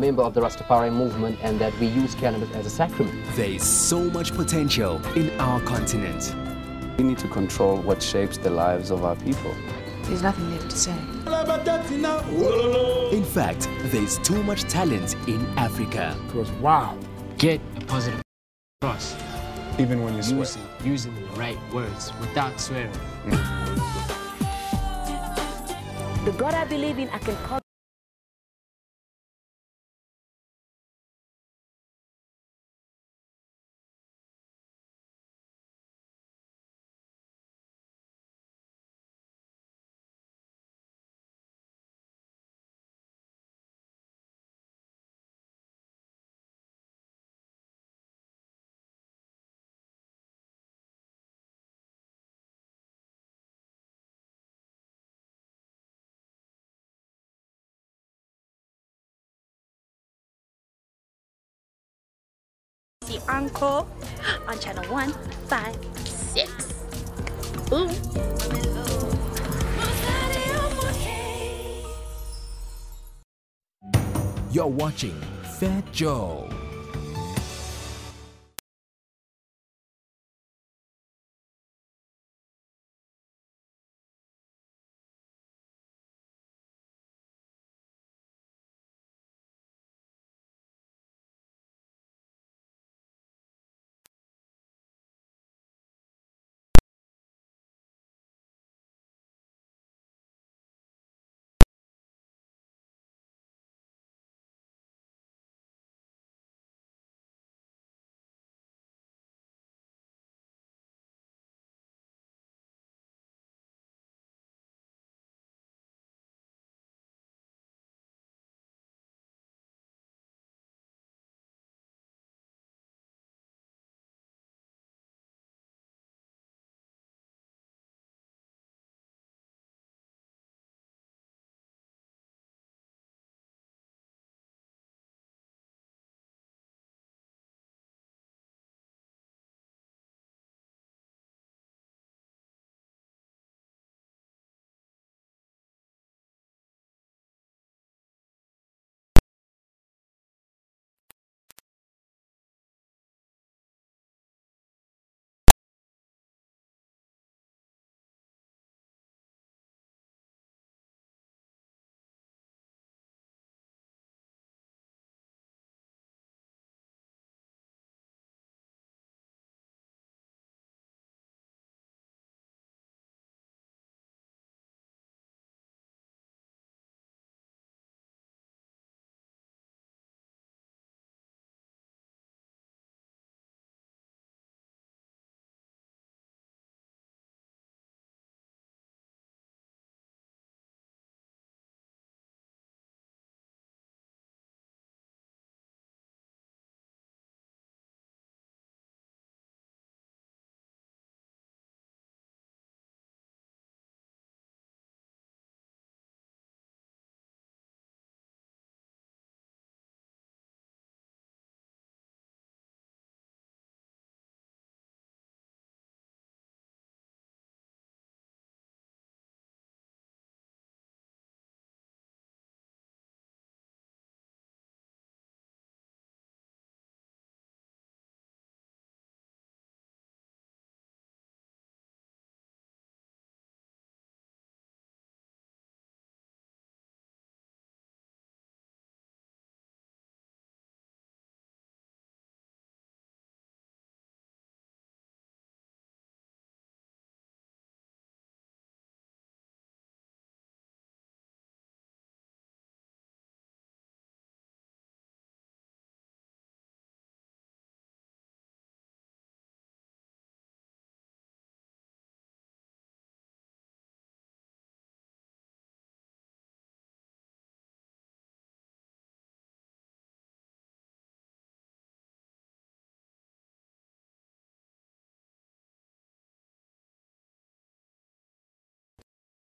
member of the Rastafari movement and that we use cannabis as a sacrament. There is so much potential in our continent. We need to control what shapes the lives of our people. There's nothing left to say. In fact, there's too much talent in Africa. Because wow. Get a positive across. Even when you swear. Using the right words without swearing. The God I believe in, I can call. The Uncle on channel 156. Boom. You're watching Fat Joe.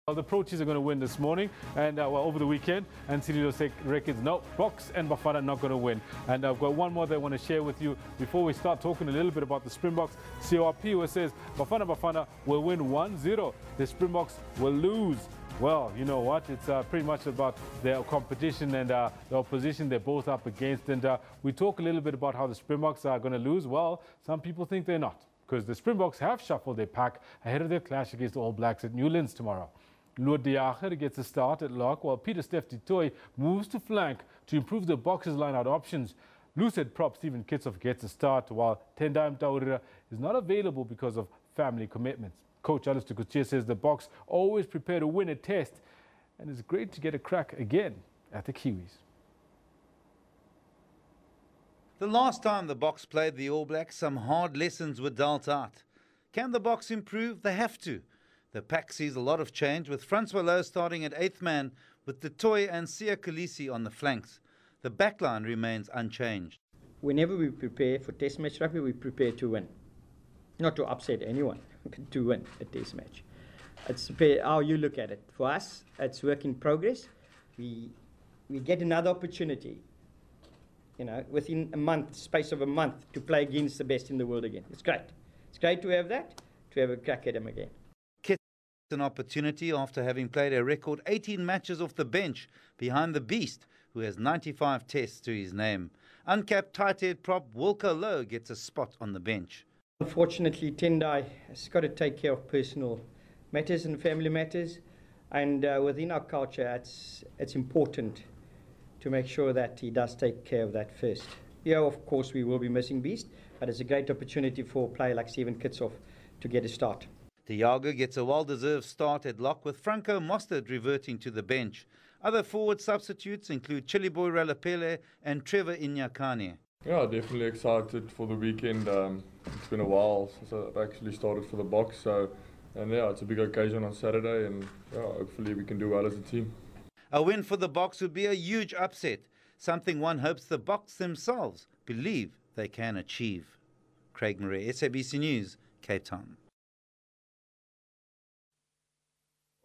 Well, the Pro Chiefs are going to win this morning and over the weekend, and City Records, no, Box and Bafana not going to win. And I've got one more that I want to share with you before we start talking a little bit about the Springboks. CORP, who says Bafana will win 1-0. The Springboks will lose Well, you know what? It's pretty much about their competition and the opposition they're both up against. And we talk a little bit about how the Springboks are going to lose. Well, some people think they're not, because the Springboks have shuffled their pack ahead of their clash against the All Blacks at Newlands tomorrow. Lord De Jager gets a start at lock, while Peter Steph du Toit moves to flank to improve the Boxers' line-out options. Loose-head prop Stephen Kitsoff gets a start, while Tendai Mtawarira is not available because of family commitments. Coach Alistair Coetzee says the Boks always prepare to win a test, and it's great to get a crack again at the Kiwis. The last time the Boks played the All Blacks, some hard lessons were dealt out. Can the Boks improve? They have to. The pack sees a lot of change, with Francois Lowe starting at 8th man, with Du Toit and Siya Kolisi on the flanks. The backline remains unchanged. Whenever we prepare for test match rugby, we prepare to win. Not to upset anyone, but to win a test match. It's how you look at it. For us, it's work in progress. We get another opportunity, within a month, space of a month, to play against the best in the world again. It's great. It's great to have that, to have a crack at them again. An opportunity after having played a record 18 matches off the bench behind the Beast, who has 95 tests to his name. Uncapped tight-head prop Wilco Lowe gets a spot on the bench. Unfortunately, Tendai has got to take care of personal matters and family matters, and within our culture, it's important to make sure that he does take care of that first. Yeah, of course, we will be missing Beast, but it's a great opportunity for a player like Stephen Kitsoff to get a start. De Jager gets a well-deserved start at lock, with Franco Mostert reverting to the bench. Other forward substitutes include Chiliboy Ralapele and Trevor Inyakane. Yeah, definitely excited for the weekend. It's been a while since I've actually started for the Boks, it's a big occasion on Saturday, and hopefully we can do well as a team. A win for the Boks would be a huge upset, something one hopes the Boks themselves believe they can achieve. Craig Murray, SABC News, Cape Town.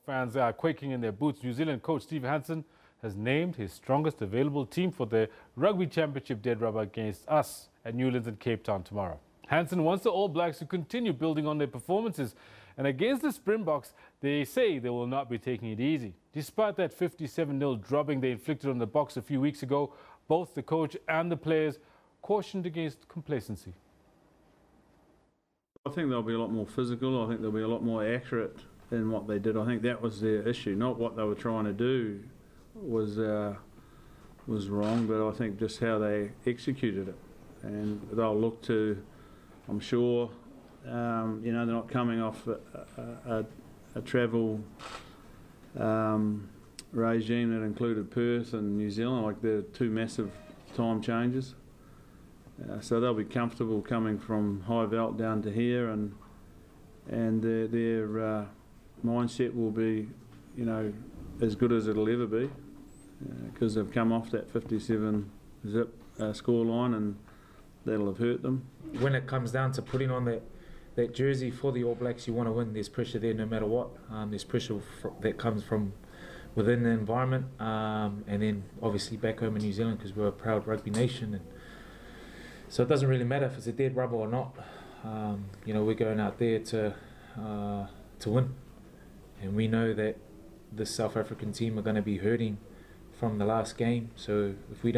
Fans are quaking in their boots. New Zealand coach Steve Hansen has named his strongest available team for the Rugby Championship dead rubber against us at Newlands in Cape Town tomorrow. Hansen wants the All Blacks to continue building on their performances, and against the Springboks, they say they will not be taking it easy. Despite that 57-0 drubbing they inflicted on the Boks a few weeks ago, both the coach and the players cautioned against complacency. I think they'll be a lot more physical. I think they'll be a lot more accurate in what they did. I think that was their issue, not what they were trying to do was wrong, but I think just how they executed it. And they'll look to, I'm sure, they're not coming off a travel regime that included Perth and New Zealand, like they're two massive time changes. So they'll be comfortable coming from High Veld down to here, and their mindset will be, as good as it'll ever be, because they've come off that 57-zip scoreline, and that'll have hurt them. When it comes down to putting on that jersey for the All Blacks, you want to win. There's pressure there no matter what. There's pressure that comes from within the environment, and then obviously back home in New Zealand, because we're a proud rugby nation. And so it doesn't really matter if it's a dead rubber or not. We're going out there to win. And we know that the South African team are going to be hurting from the last game. So if we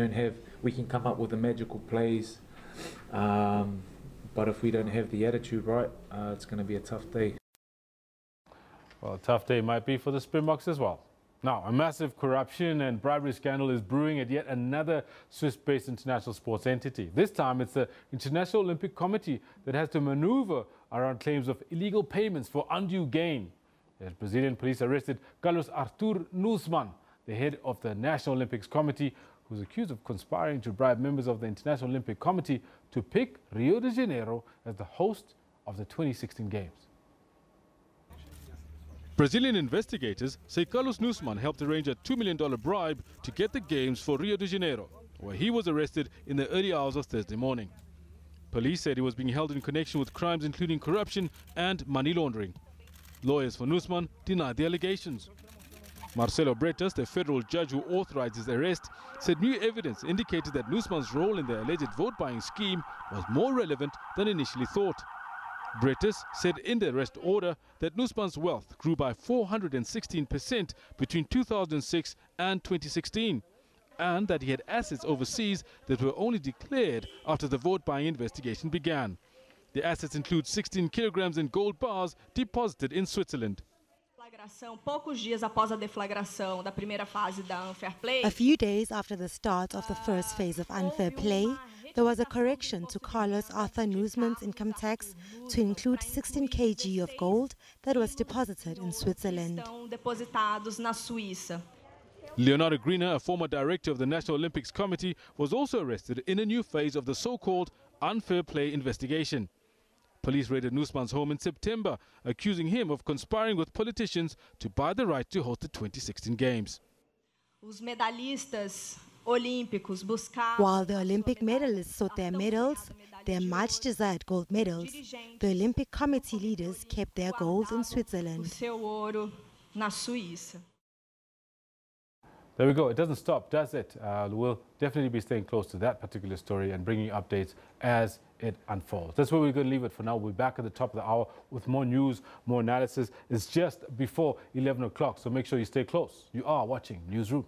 can come up with the magical plays, but if we don't have the attitude right, it's going to be a tough day. Well, a tough day might be for the Springboks as well. Now, a massive corruption and bribery scandal is brewing at yet another Swiss-based international sports entity. This time, it's the International Olympic Committee that has to maneuver around claims of illegal payments for undue gain. As Brazilian police arrested Carlos Artur Nussmann, the head of the National Olympics Committee, who's accused of conspiring to bribe members of the International Olympic Committee to pick Rio de Janeiro as the host of the 2016 Games. Brazilian investigators say Carlos Nussmann helped arrange a $2 million bribe to get the Games for Rio de Janeiro, where he was arrested in the early hours of Thursday morning. Police said he was being held in connection with crimes including corruption and money laundering. Lawyers for Nussmann denied the allegations. Marcelo Bretas, the federal judge who authorized his arrest, said new evidence indicated that Nussmann's role in the alleged vote-buying scheme was more relevant than initially thought. British said in their arrest order that Nussbaum's wealth grew by 416% between 2006 and 2016, and that he had assets overseas that were only declared after the vote-buying investigation began. The assets include 16 kilograms in gold bars deposited in Switzerland. A few days after the start of the first phase of unfair play, there was a correction to Carlos Arthur Nussbaum's income tax to include 16 kg of gold that was deposited in Switzerland. Leonardo Greener, a former director of the National Olympics Committee, was also arrested in a new phase of the so-called unfair play investigation. Police raided Nussbaum's home in September, accusing him of conspiring with politicians to buy the right to host the 2016 Games. While the Olympic medalists sought their medals, their much-desired gold medals, the Olympic Committee leaders kept their gold in Switzerland. There we go. It doesn't stop, does it? We'll definitely be staying close to that particular story and bringing updates as it unfolds. That's where we're going to leave it for now. We'll be back at the top of the hour with more news, more analysis. It's just before 11 o'clock, so make sure you stay close. You are watching Newsroom.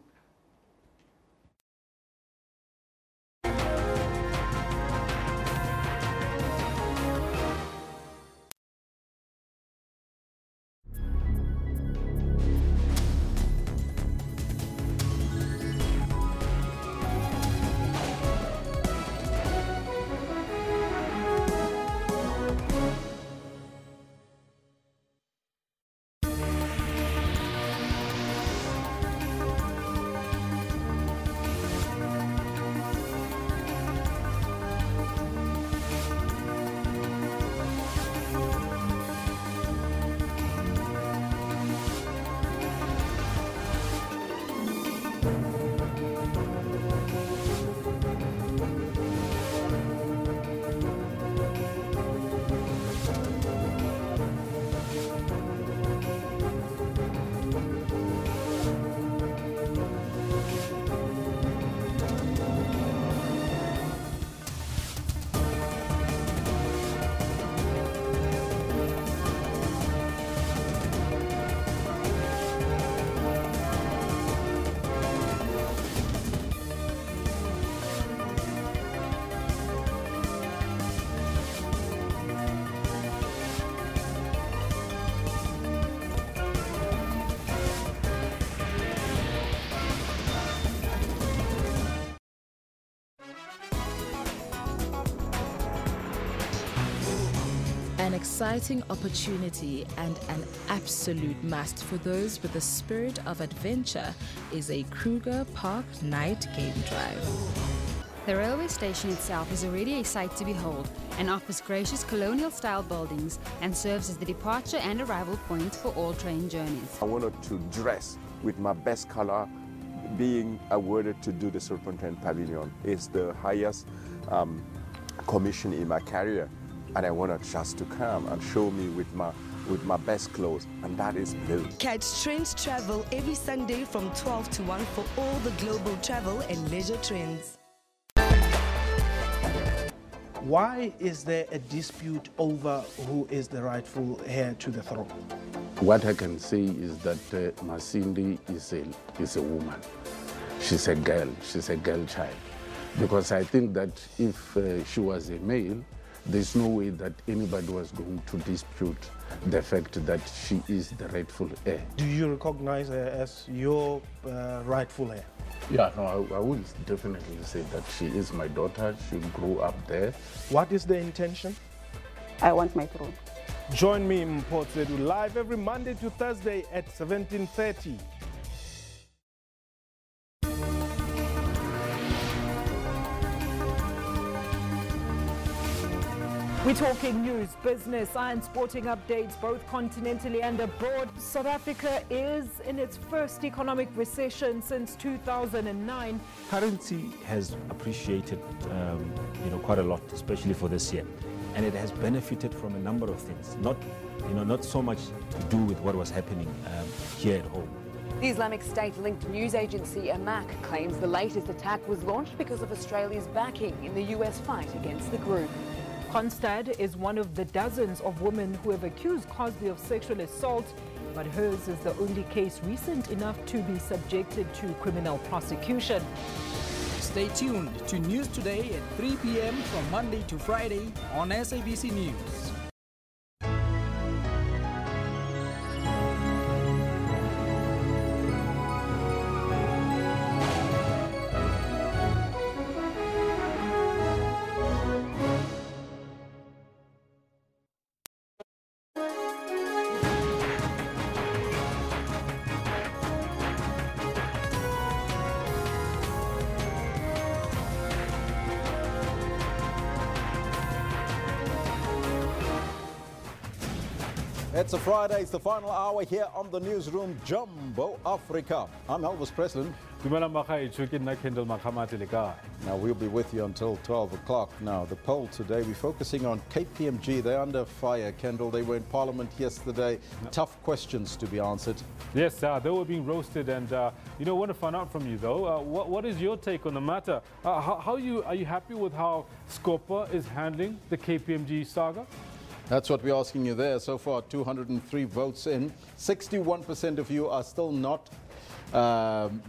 An exciting opportunity and an absolute must for those with the spirit of adventure is a Kruger Park night game drive. The railway station itself is already a sight to behold and offers gracious colonial-style buildings and serves as the departure and arrival point for all train journeys. I wanted to dress with my best color. Being awarded to do the Serpentine Pavilion is the highest commission in my career. And I wanted just to come and show me with my best clothes, and that is blue. Catch Trends Travel every Sunday from 12 to 1 for all the global travel and leisure trends. Why is there a dispute over who is the rightful heir to the throne? What I can say is that Masindi is a woman. She's a girl. She's a girl child. Because I think that if she was a male, there's no way that anybody was going to dispute the fact that she is the rightful heir. Do you recognize her as your rightful heir? Yeah, no, I would definitely say that she is my daughter. She grew up there. What is the intention? I want my throne. Join me in Port Zedu live every Monday to Thursday at 17:30. We're talking news, business, and sporting updates both continentally and abroad. South Africa is in its first economic recession since 2009. Currency has appreciated, quite a lot, especially for this year, and it has benefited from a number of things. Not so much to do with what was happening here at home. The Islamic State-linked news agency Amaq claims the latest attack was launched because of Australia's backing in the US fight against the group. Constad is one of the dozens of women who have accused Cosby of sexual assault, but hers is the only case recent enough to be subjected to criminal prosecution. Stay tuned to News Today at 3 p.m. from Monday to Friday on SABC News. It's a Friday, it's the final hour here on the Newsroom, Jumbo Africa. I'm Elvis Preslin. Now we'll be with you until 12 o'clock. Now the poll today, we're focusing on KPMG. They're under fire, Kendall. They were in Parliament yesterday. Tough questions to be answered. Yes, they were being roasted, and you know, I want to find out from you though. What is your take on the matter? Are you happy with how Scopa is handling the KPMG saga? That's what we're asking you there. So far, 203 votes in. 61% of you are still not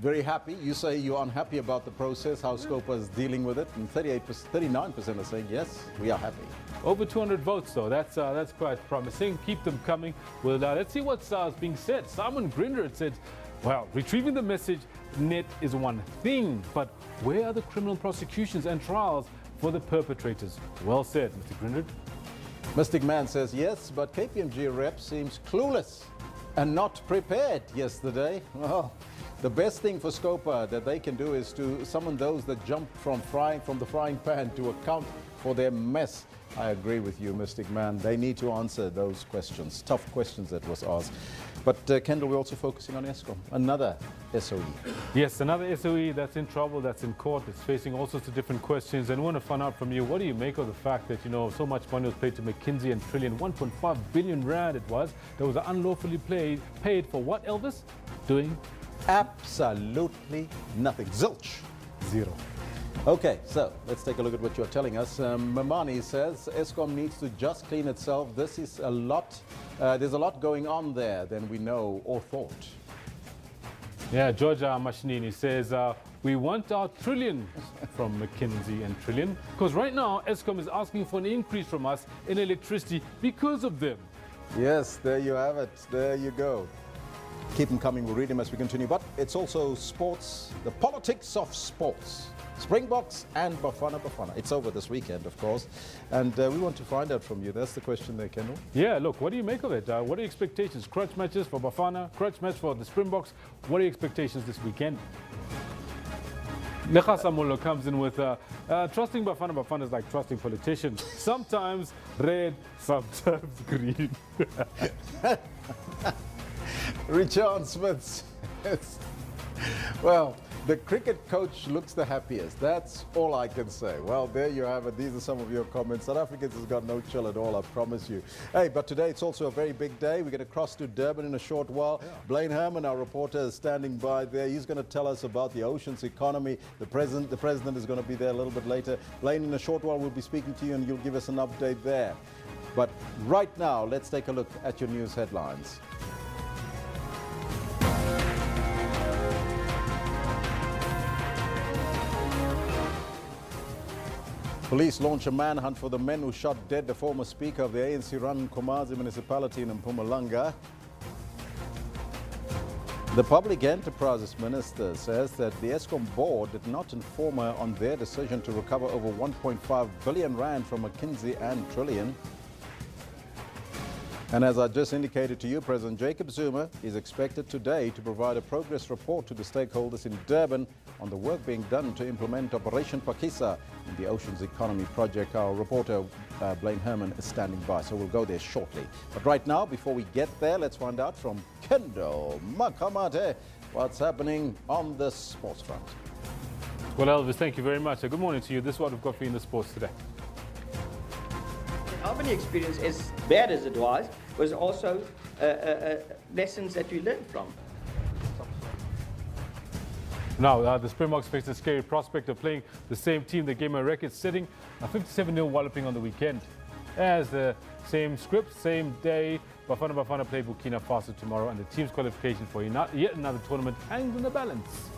very happy. You say you're unhappy about the process, how Scopa is dealing with it, and 39% are saying yes, we are happy. Over 200 votes, though. That's quite promising. Keep them coming. Well, let's see what's being said. Simon Grinder said, well, retrieving the message net is one thing, but where are the criminal prosecutions and trials for the perpetrators? Well said, Mr. Grinder. Mystic Man says yes, but KPMG rep seems clueless and not prepared yesterday. Well, the best thing for Scopa that they can do is to summon those that jump from the frying pan to account for their mess. I agree with you, Mystic Man. They need to answer those questions, tough questions that was asked. But Kendall, we're also focusing on Eskom, another SOE. Yes, another SOE that's in trouble, that's in court, that's facing all sorts of different questions. And we want to find out from you, what do you make of the fact that, you know, so much money was paid to McKinsey and Trillion, 1.5 billion rand it was, that was unlawfully paid for what, Elvis? Doing? Absolutely nothing. Zilch. Zero. Okay, so let's take a look at what you're telling us. Mamani says Eskom needs to just clean itself. This is a lot. There's a lot going on there than we know or thought. Yeah, Georgia Mashinini says we want our trillions from McKinsey and Trillion, because right now Eskom is asking for an increase from us in electricity because of them. Yes, there you have it. There you go. Keep them coming. We'll read them as we continue. But it's also sports, the politics of sports. Springboks and Bafana Bafana. It's over this weekend, of course. And we want to find out from you. That's the question there, Kendall. Yeah, look, what do you make of it? What are your expectations? Crutch matches for Bafana, crutch match for the Springboks. What are your expectations this weekend? Nekasa Molo comes in with trusting Bafana Bafana is like trusting politicians. Sometimes red, sometimes green. Richard Smith. Well, the cricket coach looks the happiest. That's all I can say. Well, there you have it. These are some of your comments. South Africans has got no chill at all, I promise you. Hey, but today it's also a very big day. We're going to cross to Durban in a short while. Yeah. Blaine Herman, our reporter, is standing by there. He's going to tell us about the ocean's economy. The president is going to be there a little bit later. Blaine, in a short while, we'll be speaking to you and you'll give us an update there. But right now, let's take a look at your news headlines. Police launch a manhunt for the men who shot dead the former speaker of the ANC-run Komazi municipality in Mpumalanga. The Public Enterprises Minister says that the Eskom board did not inform her on their decision to recover over 1.5 billion rand from McKinsey and Trillion. And as I just indicated to you, President Jacob Zuma is expected today to provide a progress report to the stakeholders in Durban on the work being done to implement Operation Pakisa in the Oceans Economy Project. Our reporter, Blaine Herman, is standing by, so we'll go there shortly. But right now, before we get there, let's find out from Kendall Makamate what's happening on the sports front. Well, Elvis, thank you very much. Good morning to you. This is what we've got for you in the sports today. The Albany experience, as bad as it was also lessons that we learned from. Now, the Springboks face the scary prospect of playing the same team that gave them a record-setting 57-0 walloping on the weekend. As the same script, same day, Bafana play Burkina Faso tomorrow, and the team's qualification for yet another tournament hangs in the balance.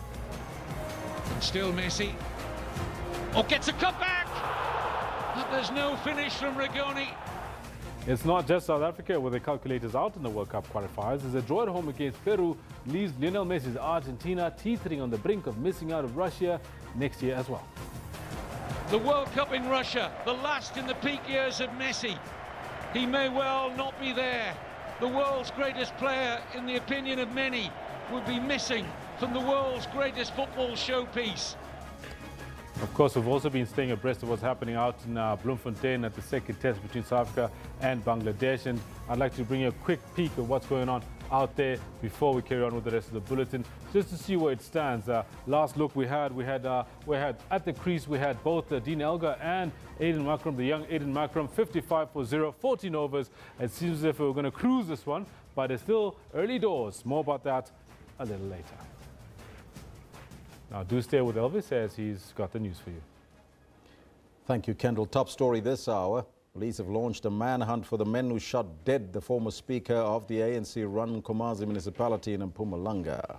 And still Messi. Oh, gets a cutback! But there's no finish from Rigoni. It's not just South Africa with the calculators out in the World Cup qualifiers, as a draw at home against Peru leaves Lionel Messi's Argentina teetering on the brink of missing out of Russia next year as well. The World Cup in Russia, the last in the peak years of Messi. He may well not be there. The world's greatest player, in the opinion of many, would be missing from the world's greatest football showpiece. Of course, we've also been staying abreast of what's happening out in Bloemfontein at the second test between South Africa and Bangladesh. And I'd like to bring you a quick peek of what's going on out there before we carry on with the rest of the bulletin, just to see where it stands. Last look we had at the crease, we had both Dean Elgar and Aiden Makram, the young Aiden Makram, 55 for 0, 14 overs. It seems as if we were going to cruise this one, but it's still early doors. More about that a little later. Now, do stay with Elvis as he's got the news for you. Thank you, Kendall. Top story this hour. Police have launched a manhunt for the men who shot dead the former speaker of the ANC-run Nkomazi municipality in Mpumalanga.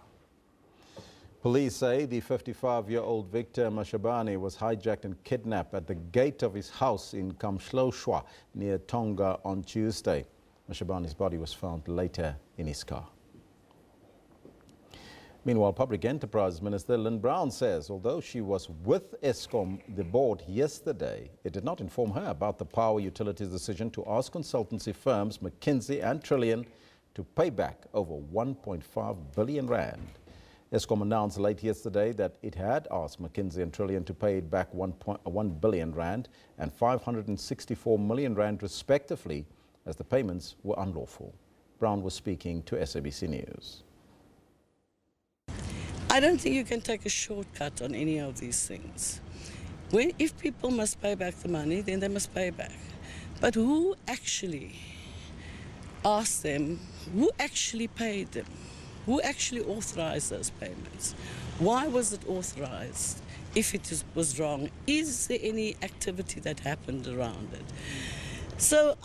Police say the 55-year-old Victor Mashabane was hijacked and kidnapped at the gate of his house in Kamshloshwa near Tonga on Tuesday. Mashabane's body was found later in his car. Meanwhile, Public Enterprise Minister Lynn Brown says although she was with Eskom, the board, yesterday, it did not inform her about the power utilities' decision to ask consultancy firms McKinsey and Trillian to pay back over 1.5 billion rand. Eskom announced late yesterday that it had asked McKinsey and Trillian to pay it back 1 billion rand and 564 million rand respectively, as the payments were unlawful. Brown was speaking to SABC News. I don't think you can take a shortcut on any of these things. If people must pay back the money, then they must pay back. But who actually asked them? Who actually paid them? Who actually authorized those payments? Why was it authorized? If it was wrong, is there any activity that happened around it? So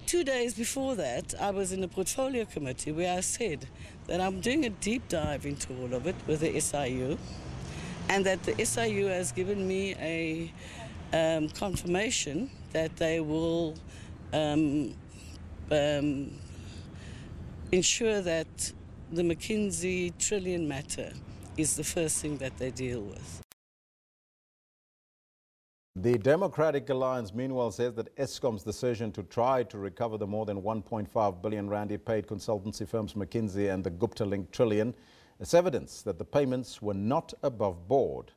2 days before that, I was in the portfolio committee where I said that I'm doing a deep dive into all of it with the SIU, and that the SIU has given me a confirmation that they will ensure that the McKinsey Trillian matter is the first thing that they deal with. The Democratic Alliance, meanwhile, says that Eskom's decision to try to recover the more than 1.5 billion rand it paid consultancy firms McKinsey and the Gupta-linked Trillian is evidence that the payments were not above board.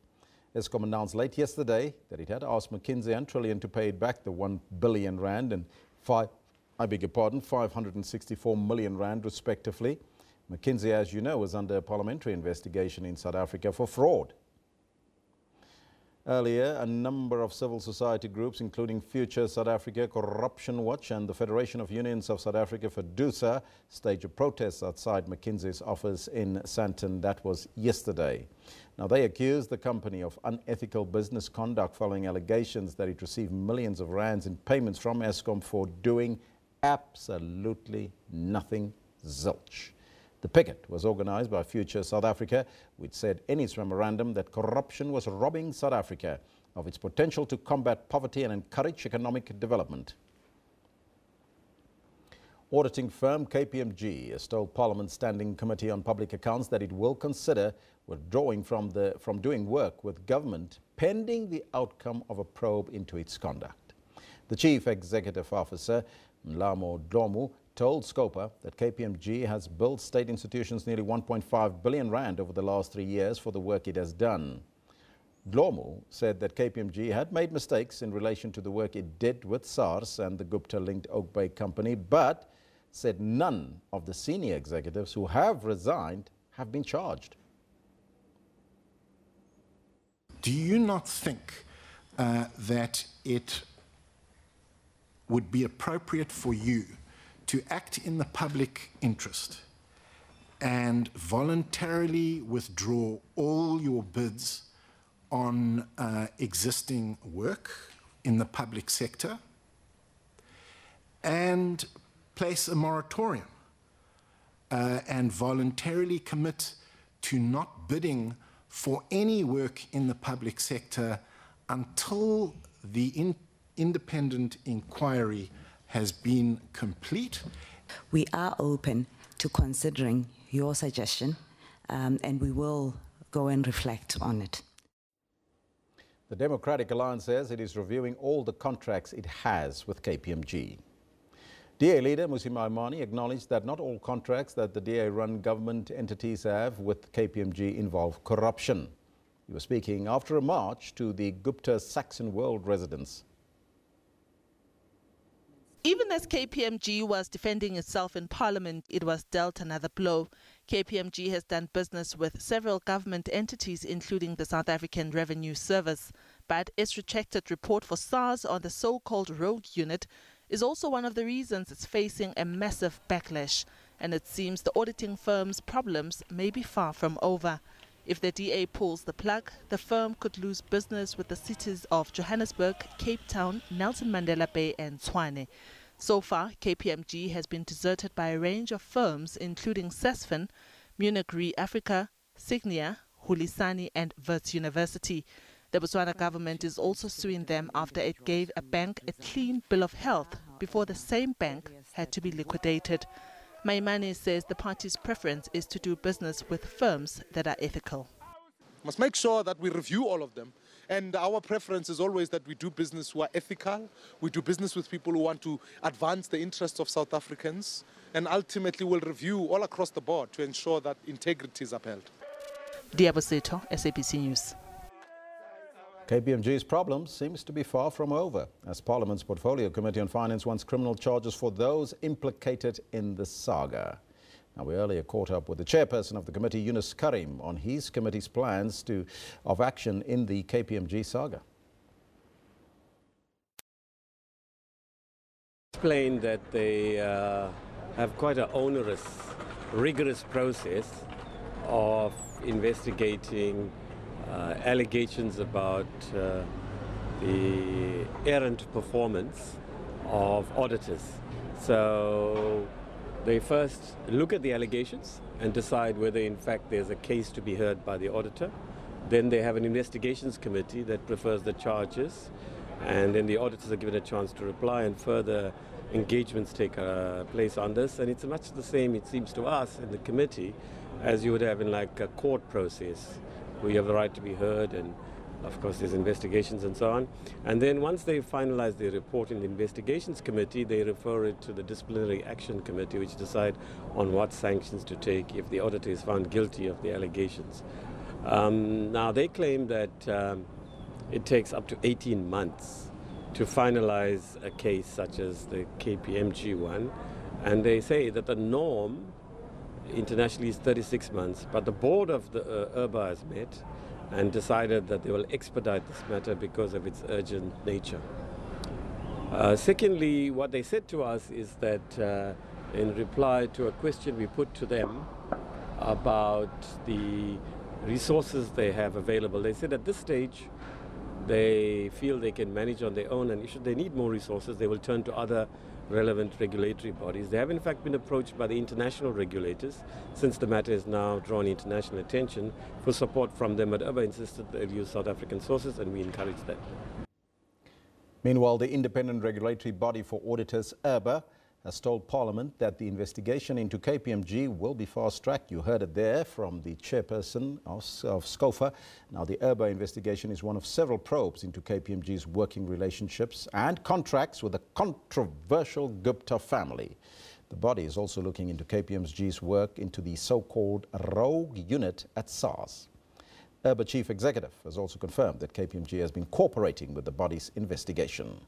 Eskom announced late yesterday that it had asked McKinsey and Trillian to pay it back the 1 billion rand and 564 million rand respectively. McKinsey, as you know, was under a parliamentary investigation in South Africa for fraud. Earlier, a number of civil society groups, including Future South Africa, Corruption Watch and the Federation of Unions of South Africa, FEDUSA, staged a protest outside McKinsey's office in Sandton. That was yesterday. Now, they accused the company of unethical business conduct following allegations that it received millions of rands in payments from Eskom for doing absolutely nothing, zilch. The picket was organized by Future South Africa, which said in its memorandum that corruption was robbing South Africa of its potential to combat poverty and encourage economic development. Auditing firm KPMG has told Parliament's Standing Committee on Public Accounts that it will consider withdrawing from doing work with government pending the outcome of a probe into its conduct. The Chief Executive Officer, Mlamo Dlomu, told Scopa that KPMG has billed state institutions nearly 1.5 billion rand over the last 3 years for the work it has done. Dlomu said that KPMG had made mistakes in relation to the work it did with SARS and the Gupta-linked Oak Bay company, but said none of the senior executives who have resigned have been charged. Do you not think that it would be appropriate for you to act in the public interest and voluntarily withdraw all your bids on existing work in the public sector and place a moratorium and voluntarily commit to not bidding for any work in the public sector until the independent inquiry has been complete. We are open to considering your suggestion, and we will go and reflect on it. The Democratic Alliance says it is reviewing all the contracts it has with KPMG. DA leader Musi Maimane acknowledged that not all contracts that the DA-run government entities have with KPMG involve corruption. He was speaking after a march to the Gupta Saxon World residence. Even as KPMG was defending itself in Parliament, it was dealt another blow. KPMG has done business with several government entities, including the South African Revenue Service. But its retracted report for SARS on the so-called rogue unit is also one of the reasons it's facing a massive backlash. And it seems the auditing firm's problems may be far from over. If the DA pulls the plug, the firm could lose business with the cities of Johannesburg, Cape Town, Nelson Mandela Bay and Tshwane. So far, KPMG has been deserted by a range of firms including Sasfin, Munich Re Africa, Signia, Hulisani and Wits University. The Botswana government is also suing them after it gave a bank a clean bill of health before the same bank had to be liquidated. Maimane says the party's preference is to do business with firms that are ethical. We must make sure that we review all of them. And our preference is always that we do business who are ethical. We do business with people who want to advance the interests of South Africans. And ultimately we'll review all across the board to ensure that integrity is upheld. Diabo Seto, SABC News. KPMG's problem seems to be far from over, as Parliament's Portfolio Committee on Finance wants criminal charges for those implicated in the saga. Now, we earlier caught up with the chairperson of the committee, Yunus Karim, on his committee's plans of action in the KPMG saga. Explained that they have quite an onerous, rigorous process of investigating allegations about the errant performance of auditors. So they first look at the allegations and decide whether in fact there's a case to be heard by the auditor. Then they have an investigations committee that prefers the charges, and then the auditors are given a chance to reply, and further engagements take place on this. And it's much the same, it seems to us, in the committee as you would have in like a court process, where you have the right to be heard, and of course there's investigations and so on. And then once they finalize their report in the investigations committee, they refer it to the disciplinary action committee, which decide on what sanctions to take if the auditor is found guilty of the allegations. Now they claim that it takes up to 18 months to finalize a case such as the KPMG one, and they say that the norm internationally is 36 months, but the board of the IRBA has met and decided that they will expedite this matter because of its urgent nature. Secondly, what they said to us is that in reply to a question we put to them about the resources they have available, they said at this stage they feel they can manage on their own, and should they need more resources, they will turn to other relevant regulatory bodies. They have in fact been approached by the international regulators, since the matter is now drawn international attention, for support from them. But IRBA insisted they'll use South African sources, and we encourage that. Meanwhile, the independent regulatory body for auditors, IRBA, has told Parliament that the investigation into KPMG will be fast-tracked. You heard it there from the chairperson of SCOFA. Now, the IRBA investigation is one of several probes into KPMG's working relationships and contracts with the controversial Gupta family. The body is also looking into KPMG's work into the so-called rogue unit at SARS. IRBA Chief Executive has also confirmed that KPMG has been cooperating with the body's investigation.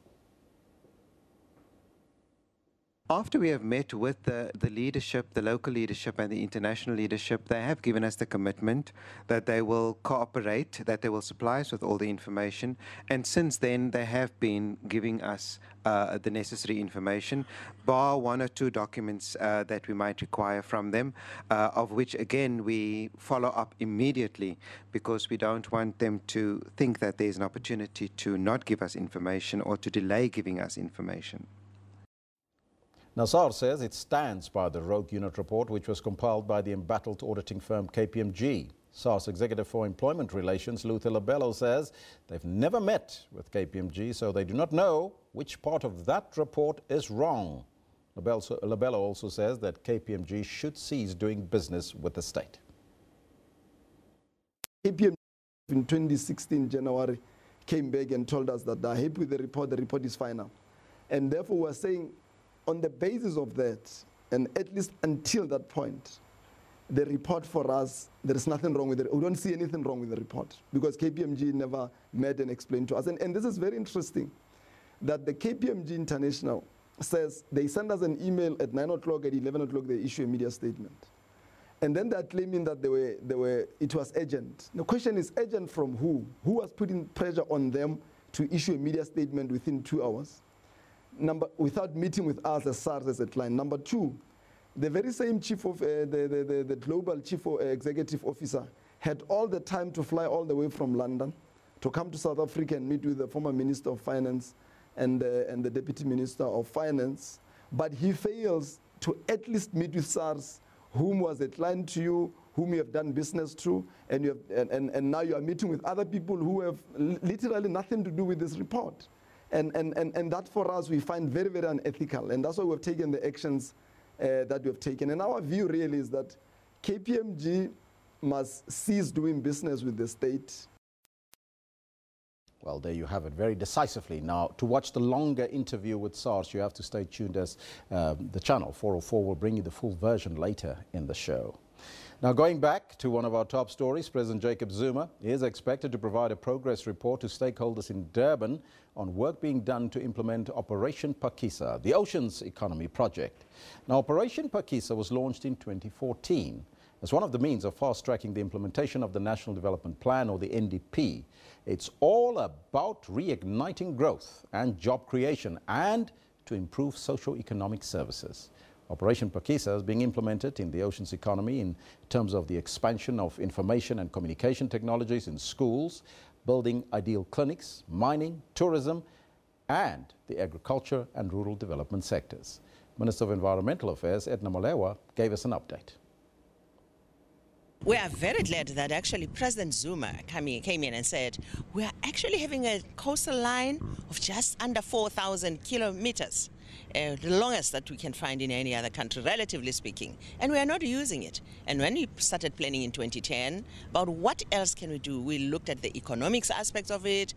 After we have met with the leadership, the local leadership and the international leadership, they have given us the commitment that they will cooperate, that they will supply us with all the information. And since then, they have been giving us the necessary information, bar one or two documents that we might require from them, of which, again, we follow up immediately because we don't want them to think that there's an opportunity to not give us information or to delay giving us information. Now, SARS says it stands by the rogue unit report, which was compiled by the embattled auditing firm KPMG. SARS Executive for Employment Relations, Luther Labello, says they've never met with KPMG, so they do not know which part of that report is wrong. Labello also says that KPMG should cease doing business with the state. KPMG in 2016, January, came back and told us that they're happy with the report is final. And therefore, we're saying, on the basis of that, and at least until that point, the report for us, there is nothing wrong with it. We don't see anything wrong with the report because KPMG never met and explained to us. And this is very interesting, that the KPMG International says they send us an email at 9 o'clock, at 11 o'clock they issue a media statement. And then they're claiming that it was urgent. The question is, urgent from who? Who was putting pressure on them to issue a media statement within 2 hours? Without meeting with us as SARS as a client. Number two, the very same chief of the global chief executive officer had all the time to fly all the way from London to come to South Africa and meet with the former Minister of Finance and the Deputy Minister of Finance, but he fails to at least meet with SARS, whom was a client to you, whom you have done business to, and now you are meeting with other people who have literally nothing to do with this report. And that for us we find very, very unethical, and that's why we've taken the actions that we've taken. And our view really is that KPMG must cease doing business with the state. Well, there you have it, very decisively. Now, to watch the longer interview with SARS, you have to stay tuned as the channel 404 will bring you the full version later in the show. Now, going back to one of our top stories, President Jacob Zuma is expected to provide a progress report to stakeholders in Durban on work being done to implement Operation Phakisa, the Oceans Economy project. Now, Operation Phakisa was launched in 2014 as one of the means of fast-tracking the implementation of the National Development Plan, or the NDP. It's all about reigniting growth and job creation and to improve socio-economic services. Operation Phakisa is being implemented in the oceans economy in terms of the expansion of information and communication technologies in schools, building ideal clinics, mining, tourism, and the agriculture and rural development sectors. Minister of Environmental Affairs, Edna Molewa, gave us an update. We are very glad that actually President Zuma came in and said, we are actually having a coastal line of just under 4,000 kilometers. The longest that we can find in any other country, relatively speaking, and we are not using it. And when we started planning in 2010 about what else can we do, we looked at the economics aspects of it,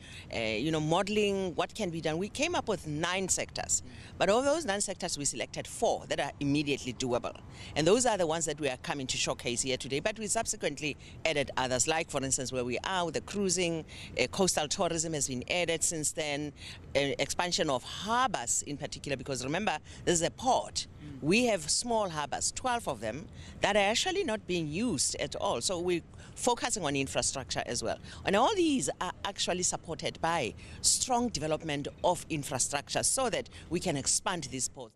modeling what can be done. We came up with 9 sectors, but of those 9 sectors, we selected 4 that are immediately doable, and those are the ones that we are coming to showcase here today. But we subsequently added others, like for instance where we are with the cruising, coastal tourism has been added since then, expansion of harbors in particular, because remember, this is a port. We have small harbors, 12 of them, that are actually not being used at all. So we're focusing on infrastructure as well. And all these are actually supported by strong development of infrastructure so that we can expand these ports.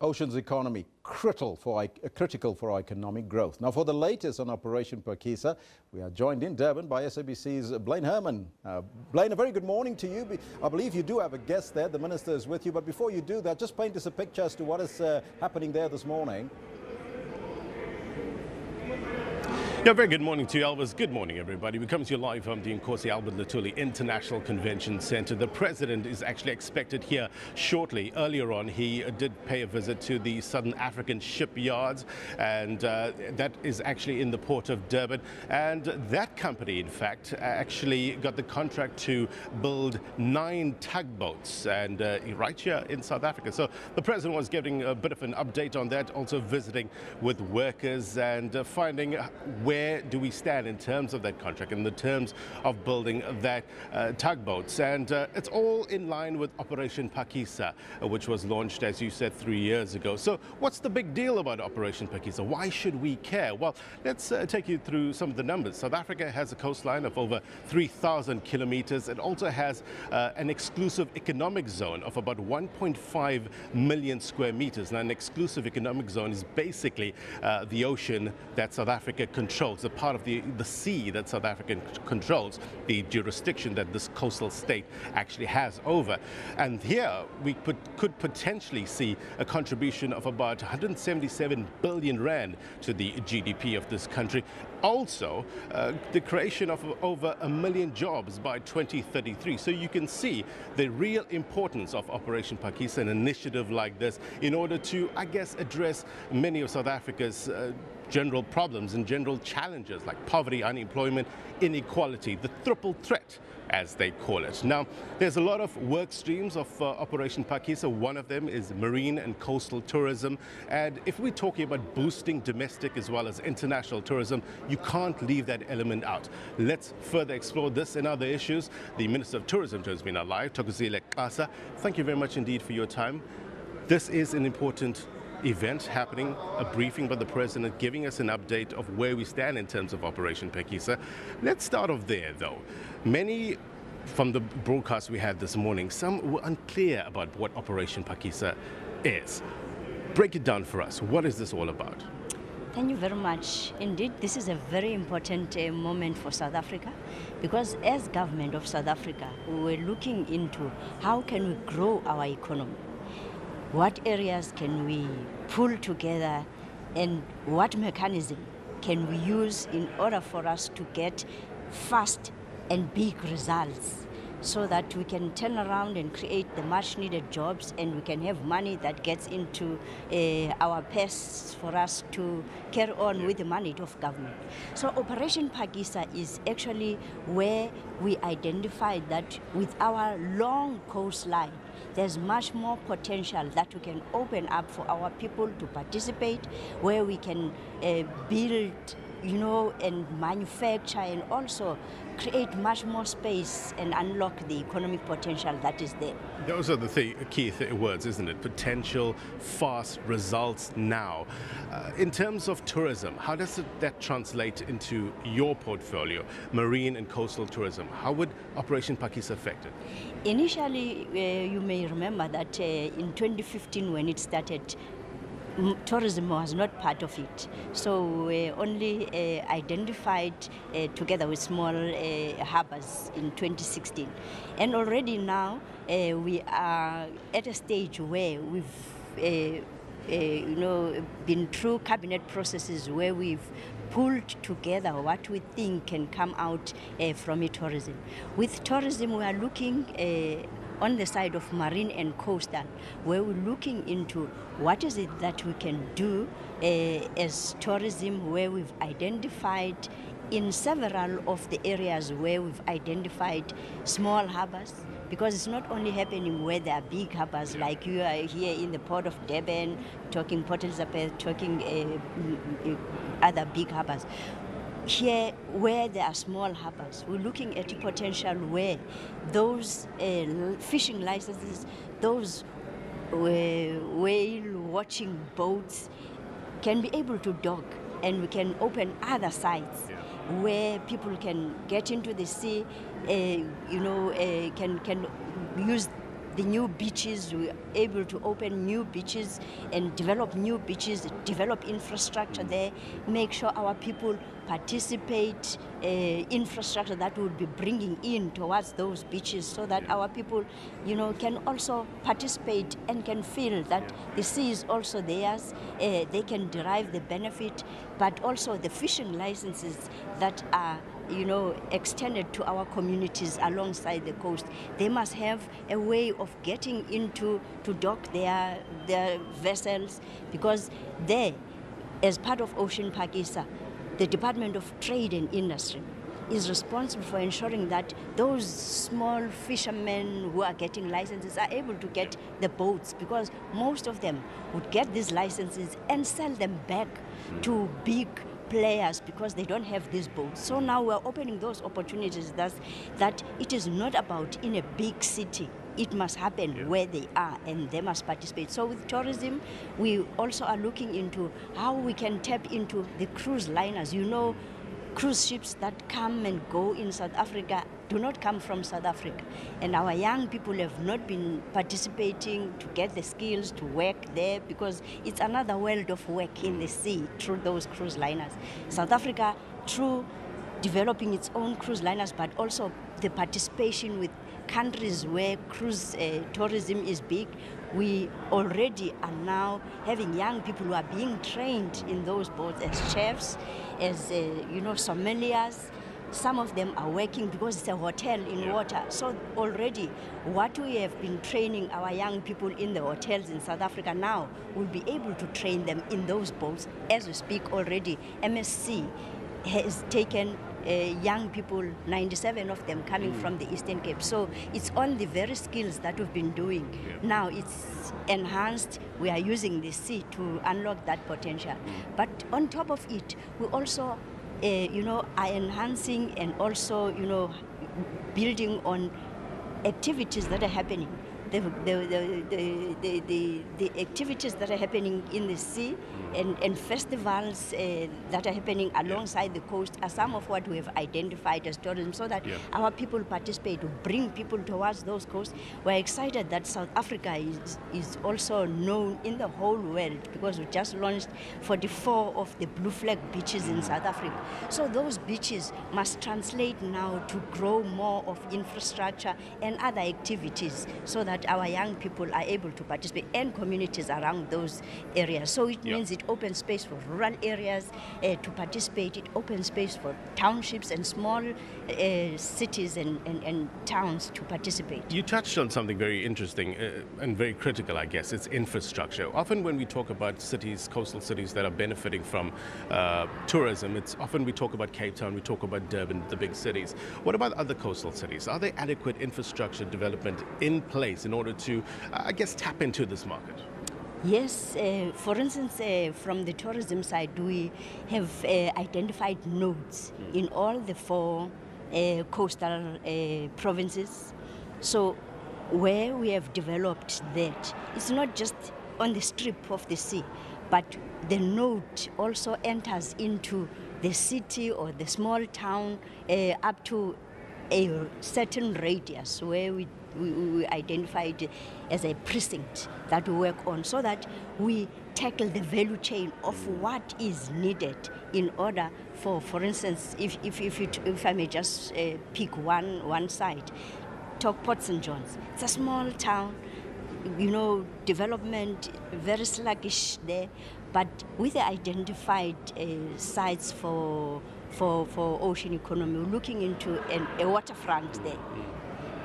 Oceans economy, critical for our economic growth. Now, for the latest on Operation Phakisa, we are joined in Durban by SABC's Blaine Herman. Blaine, a very good morning to you. I believe you do have a guest there. The minister is with you. But before you do that, just paint us a picture as to what is happening there this morning. Yeah, very good morning to you, Elvis. Good morning, everybody. We come to you live from the Nkosi Albert Lutuli International Convention Center. The president is actually expected here shortly. Earlier on, he did pay a visit to the Southern African shipyards, and that is actually in the port of Durban. And that company, in fact, actually got the contract to build 9 tugboats, and right here in South Africa. So the president was giving a bit of an update on that, also visiting with workers and finding where where do we stand in terms of that contract, in the terms of building that tugboats. And it's all in line with Operation Phakisa, which was launched, as you said, 3 years ago. So what's the big deal about Operation Phakisa? Why should we care? Well, let's take you through some of the numbers. South Africa has a coastline of over 3,000 kilometers. It also has an exclusive economic zone of about 1.5 million square meters. Now, an exclusive economic zone is basically the ocean that South Africa controls, a part of the sea that South Africa controls, the jurisdiction that this coastal state actually has over. And here we could potentially see a contribution of about 177 billion rand to the GDP of this country. Also, the creation of over 1 million jobs by 2033. So you can see the real importance of Operation Phakisa, an initiative like this, in order to, I guess, address many of South Africa's general problems and general challenges like poverty, unemployment, inequality, the triple threat, as they call it. Now, there's a lot of work streams of Operation Phakisa. One of them is marine and coastal tourism. And if we're talking about boosting domestic as well as international tourism, you can't leave that element out. Let's further explore this and other issues. The Minister of Tourism joins me now live, Thokozile Xasa. Thank you very much indeed for your time. This is an important event happening, a briefing by the President giving us an update of where we stand in terms of Operation Phakisa. Let's start off there, though. Many from the broadcast we had this morning, some were unclear about what Operation Phakisa is. Break it down for us. What is this all about? Thank you very much. Indeed, this is a very important moment for South Africa, because as government of South Africa, we were looking into how can we grow our economy. What areas can we pull together, and what mechanism can we use in order for us to get fast and big results, so that we can turn around and create the much needed jobs, and we can have money that gets into our purse for us to carry on with the mandate of government. So Operation Phakisa is actually where we identified that with our long coastline, there's much more potential that we can open up for our people to participate, where we can build, and manufacture, and also create much more space and unlock the economic potential that is there. Those are the key words, isn't it? Potential, fast results now. In terms of tourism, how does that translate into your portfolio, marine and coastal tourism? How would Operation Phakisa affect it? Initially, you may remember that in 2015 when it started, tourism was not part of it. So we only identified together with small harbors in 2016. And already now we are at a stage where we've been through cabinet processes where we've pulled together what we think can come out from tourism. With tourism, we are looking on the side of marine and coastal, where we're looking into what is it that we can do as tourism, where we've identified in several of the areas where we've identified small harbors, because it's not only happening where there are big harbors, like you are here in the port of Durban, talking Port Elizabeth, talking other big harbors. Here, where there are small harbors, we're looking at a potential where those fishing licenses, those whale watching boats can be able to dock, and we can open other sites where people can get into the sea, can use the new beaches. We're able to open new beaches and develop new beaches, develop infrastructure there, make sure our people participate, infrastructure that will be bringing in towards those beaches, so that our people, can also participate and can feel that the sea is also theirs. They can derive the benefit, but also the fishing licenses that are extended to our communities alongside the coast. They must have a way of getting into to dock their vessels, because there, as part of Ocean Phakisa, the Department of Trade and Industry is responsible for ensuring that those small fishermen who are getting licenses are able to get the boats, because most of them would get these licenses and sell them back to big players because they don't have these boats. So now we're opening those opportunities that it is not about in a big city. It must happen where they are, and they must participate. So with tourism, we also are looking into how we can tap into the cruise liners. You know, cruise ships that come and go in South Africa do not come from South Africa. And our young people have not been participating to get the skills to work there because it's another world of work in the sea through those cruise liners. South Africa, through developing its own cruise liners, but also the participation with countries where cruise tourism is big, we already are now having young people who are being trained in those boats as chefs, as sommeliers. Some of them are working because it's a hotel in water. So already what we have been training our young people in the hotels in South Africa now, we'll be able to train them in those boats. As we speak already, MSC has taken young people, 97 of them coming from the Eastern Cape. So it's on the very skills that we've been doing. Now it's enhanced. We are using the sea to unlock that potential. But on top of it, we also are enhancing and also, building on activities that are happening. The activities that are happening in the sea and festivals that are happening alongside the coast are some of what we have identified as tourism, so that our people participate to bring people towards those coasts. We're excited that South Africa is also known in the whole world because we just launched 44 of the blue flag beaches in South Africa. So those beaches must translate now to grow more of infrastructure and other activities so that our young people are able to participate, and communities around those areas. So it means it opens space for rural areas to participate. It opens space for townships and small cities and towns to participate. You touched on something very interesting and very critical, I guess. It's infrastructure. Often when we talk about cities, coastal cities that are benefiting from tourism, it's often we talk about Cape Town, we talk about Durban, the big cities. What about other coastal cities? Are there adequate infrastructure development in place in order to, tap into this market? Yes, for instance, from the tourism side, we have identified nodes in all the 4 coastal provinces. So where we have developed that, it's not just on the strip of the sea, but the node also enters into the city or the small town up to a certain radius where we identified as a precinct that we work on, so that we tackle the value chain of what is needed in order for instance, if I may just pick one side, talk Port St. John's. It's a small town, development very sluggish there, but with the identified sites for ocean economy, we're looking into a waterfront there.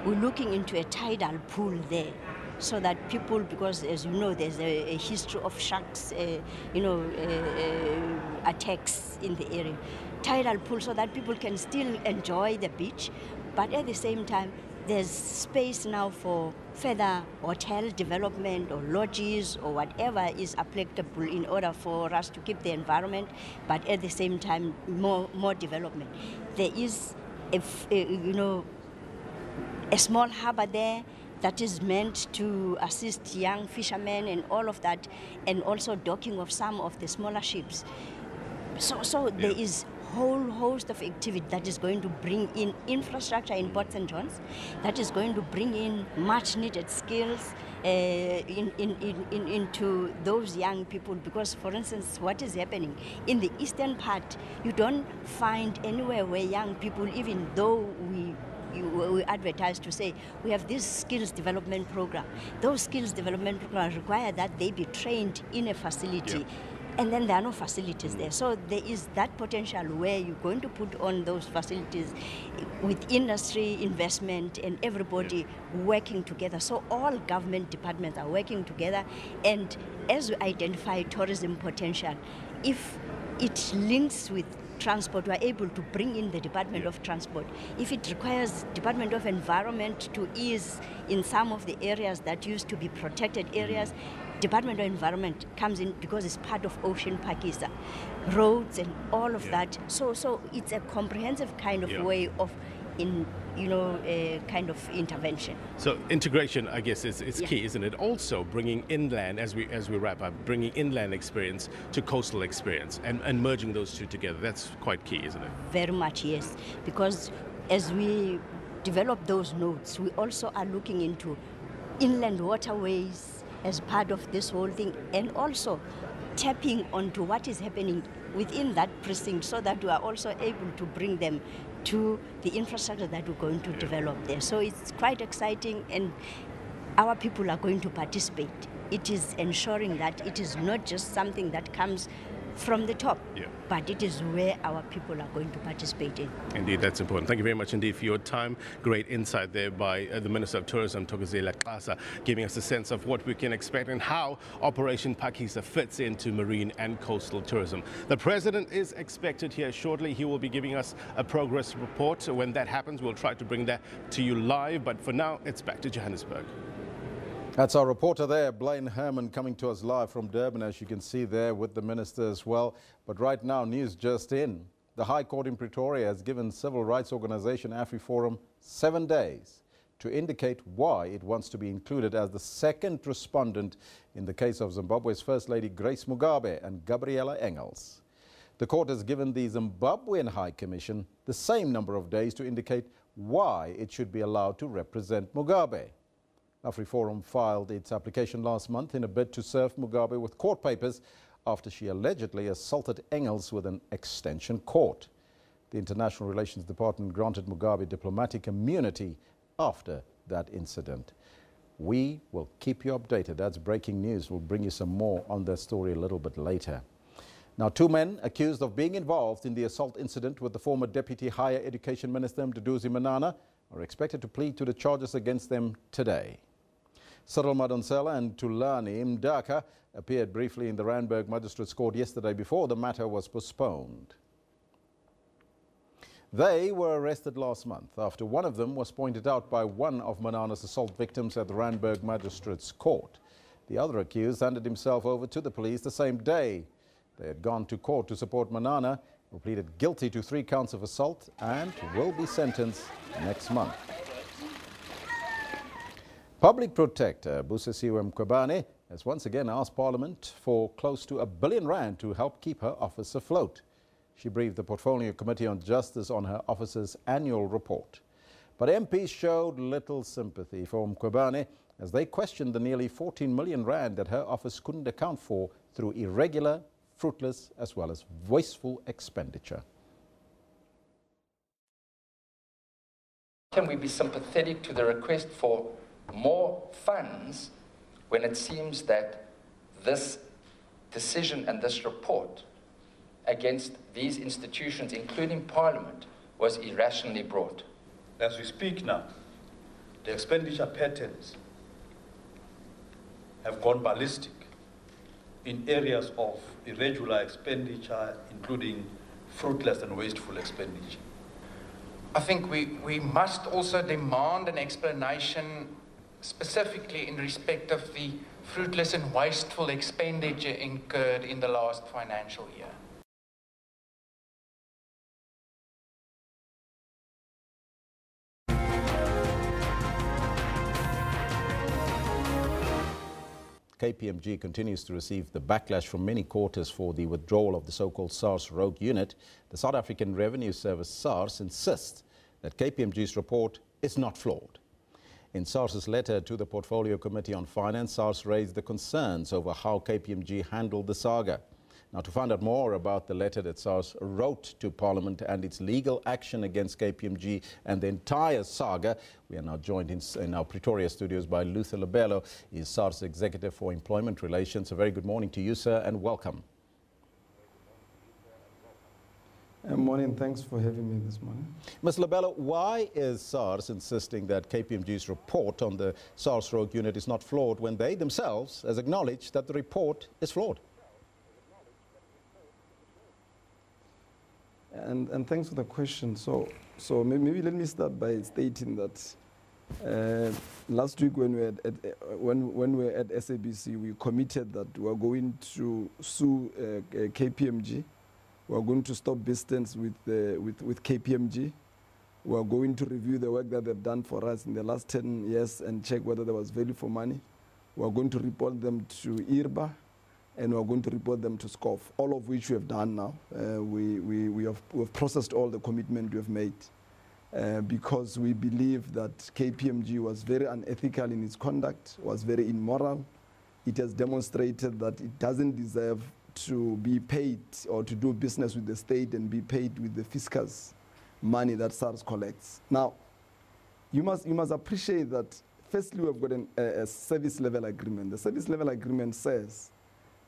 We're looking into a tidal pool there, so that people, because as you know, there's a history of sharks, attacks in the area. Tidal pool, so that people can still enjoy the beach, but at the same time, there's space now for further hotel development or lodges or whatever is applicable in order for us to keep the environment, but at the same time, more development. There is a small harbor there that is meant to assist young fishermen and all of that, and also docking of some of the smaller ships. So there is whole host of activity that is going to bring in infrastructure in Port St. John's, that is going to bring in much needed skills into those young people. Because, for instance, what is happening in the eastern part, you don't find anywhere where young people, even though we advertise to say we have this skills development program. Those skills development programs require that they be trained in a facility. And then there are no facilities there. So there is that potential where you're going to put on those facilities with industry investment and everybody working together. So all government departments are working together. And as we identify tourism potential, if it links with transport, we are able to bring in the Department of Transport. If it requires Department of Environment to ease in some of the areas that used to be protected areas, Department of Environment comes in because it's part of Ocean Pakistan, roads and all of that. So it's a comprehensive kind of way of kind of intervention. So integration, I guess, is key, isn't it? Also bringing inland, as we wrap up, bringing inland experience to coastal experience and merging those two together. That's quite key, isn't it? Very much, yes. Because as we develop those nodes, we also are looking into inland waterways as part of this whole thing, and also tapping onto what is happening within that precinct so that we are also able to bring them to the infrastructure that we're going to develop there. So it's quite exciting, and our people are going to participate. It is ensuring that it is not just something that comes from the top, but it is where our people are going to participate in. Indeed, that's important. Thank you very much indeed for your time. Great insight there by the Minister of Tourism, Thokozela Xasa, giving us a sense of what we can expect and how Operation Phakisa fits into marine and coastal tourism. The President is expected here shortly. He will be giving us a progress report. When that happens, we'll try to bring that to you live. But for now, it's back to Johannesburg. That's our reporter there, Blaine Herman, coming to us live from Durban, as you can see there, with the minister as well. But right now, news just in. The High Court in Pretoria has given civil rights organisation AfriForum 7 days to indicate why it wants to be included as the second respondent in the case of Zimbabwe's First Lady Grace Mugabe and Gabriella Engels. The court has given the Zimbabwean High Commission the same number of days to indicate why it should be allowed to represent Mugabe. AfriForum filed its application last month in a bid to serve Mugabe with court papers after she allegedly assaulted Engels with an extension cord. The International Relations Department granted Mugabe diplomatic immunity after that incident. We will keep you updated. That's breaking news. We'll bring you some more on that story a little bit later. Now, 2 men accused of being involved in the assault incident with the former Deputy Higher Education Minister Mduduzi Manana are expected to plead to the charges against them today. Cyril Madonsela and Tulani Mdaka appeared briefly in the Randburg Magistrates Court yesterday before the matter was postponed. They were arrested last month after one of them was pointed out by one of Manana's assault victims at the Randburg Magistrates Court. The other accused handed himself over to the police the same day. They had gone to court to support Manana, who pleaded guilty to 3 counts of assault and will be sentenced next month. Public Protector Busisiwe Mkhwebane has once again asked Parliament for close to R1 billion to help keep her office afloat. She briefed the Portfolio Committee on Justice on her office's annual report. But MPs showed little sympathy for Mkhwebane as they questioned the nearly 14 million rand that her office couldn't account for through irregular, fruitless as well as wasteful expenditure. Can we be sympathetic to the request for more funds when it seems that this decision and this report against these institutions, including Parliament, was irrationally brought? As we speak now, the expenditure patterns have gone ballistic in areas of irregular expenditure, including fruitless and wasteful expenditure. I think we must also demand an explanation specifically in respect of the fruitless and wasteful expenditure incurred in the last financial year. KPMG continues to receive the backlash from many quarters for the withdrawal of the so-called SARS rogue unit. The South African Revenue Service, SARS, insists that KPMG's report is not flawed. In SARS's letter to the Portfolio Committee on Finance, SARS raised the concerns over how KPMG handled the saga. Now, to find out more about the letter that SARS wrote to Parliament and its legal action against KPMG and the entire saga, we are now joined in our Pretoria studios by Luther Lebelo. He is SARS Executive for Employment Relations. A very good morning to you, sir, and welcome. Morning, thanks for having me this morning. Mr. Lebelo, why is SARS insisting that KPMG's report on the SARS rogue unit is not flawed when they themselves has acknowledged that the report is flawed? And thanks for the question. So maybe let me start by stating that Last week when we were at SABC, we committed that we are going to sue KPMG. We are going to stop business with KPMG. We are going to review the work that they've done for us in the last 10 years and check whether there was value for money. We are going to report them to IRBA, and we are going to report them to SCOF, all of which we have done now. We have processed all the commitment we have made because we believe that KPMG was very unethical in its conduct, was very immoral. It has demonstrated that it doesn't deserve to be paid or to do business with the state and be paid with the fiscus money that SARS collects. Now, you must appreciate that, firstly, we've got a service level agreement. The service level agreement says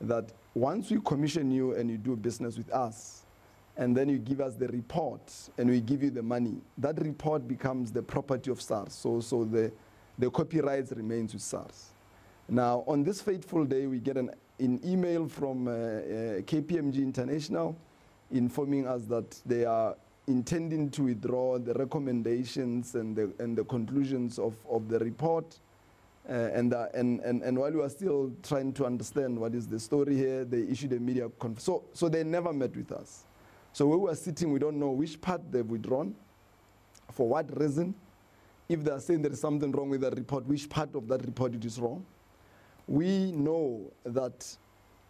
that once we commission you and you do business with us, and then you give us the report and we give you the money, that report becomes the property of SARS. So the copyright remains with SARS. Now, on this fateful day, we get an email from KPMG International informing us that they are intending to withdraw the recommendations and the conclusions of the report. And while we are still trying to understand what is the story here, they issued a media conference. So they never met with us. So where we are sitting, we don't know which part they've withdrawn, for what reason. If they are saying there is something wrong with the report, which part of that report it is wrong. We know that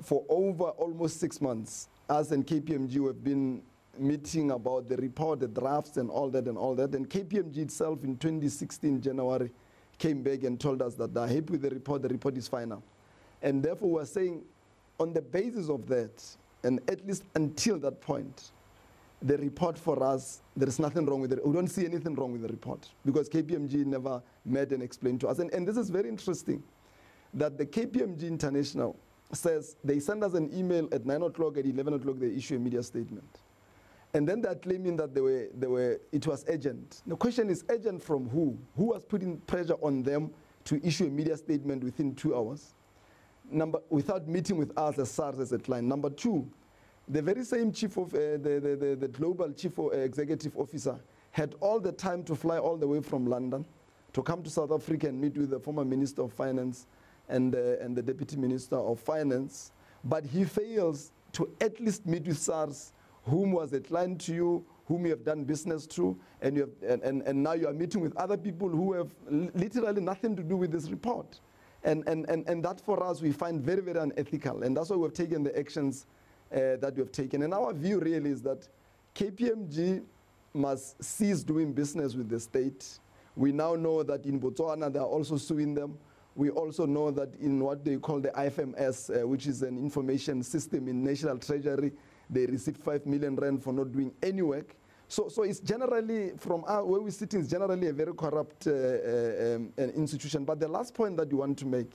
for over almost 6 months, us and KPMG have been meeting about the report, the drafts and all that. And KPMG itself in 2016, January, came back and told us that they're happy with the report is final. And therefore we're saying on the basis of that, and at least until that point, the report for us, there is nothing wrong with it. We don't see anything wrong with the report because KPMG never met and explained to us. And this is very interesting, that the KPMG International says they send us an email at 9 o'clock, at 11 o'clock they issue a media statement. And then they're claiming that it was urgent. The question is, urgent from who? Who was putting pressure on them to issue a media statement within 2 hours? Without meeting with us as SARS as a client. Number two, the very same chief of the global chief executive officer had all the time to fly all the way from London to come to South Africa and meet with the former Minister of Finance and the Deputy Minister of Finance, but he fails to at least meet with SARS, whom was a client to you, whom you have done business to, and now you are meeting with other people who have literally nothing to do with this report. And that for us we find very, very unethical, and that's why we've taken the actions that we have taken. And our view really is that KPMG must cease doing business with the state. We now know that in Botswana they are also suing them. We also know that in what they call the IFMS, which is an information system in National Treasury, they received 5 million rand for not doing any work. So it's generally, from where we sit, is generally a very corrupt institution. But the last point that you want to make,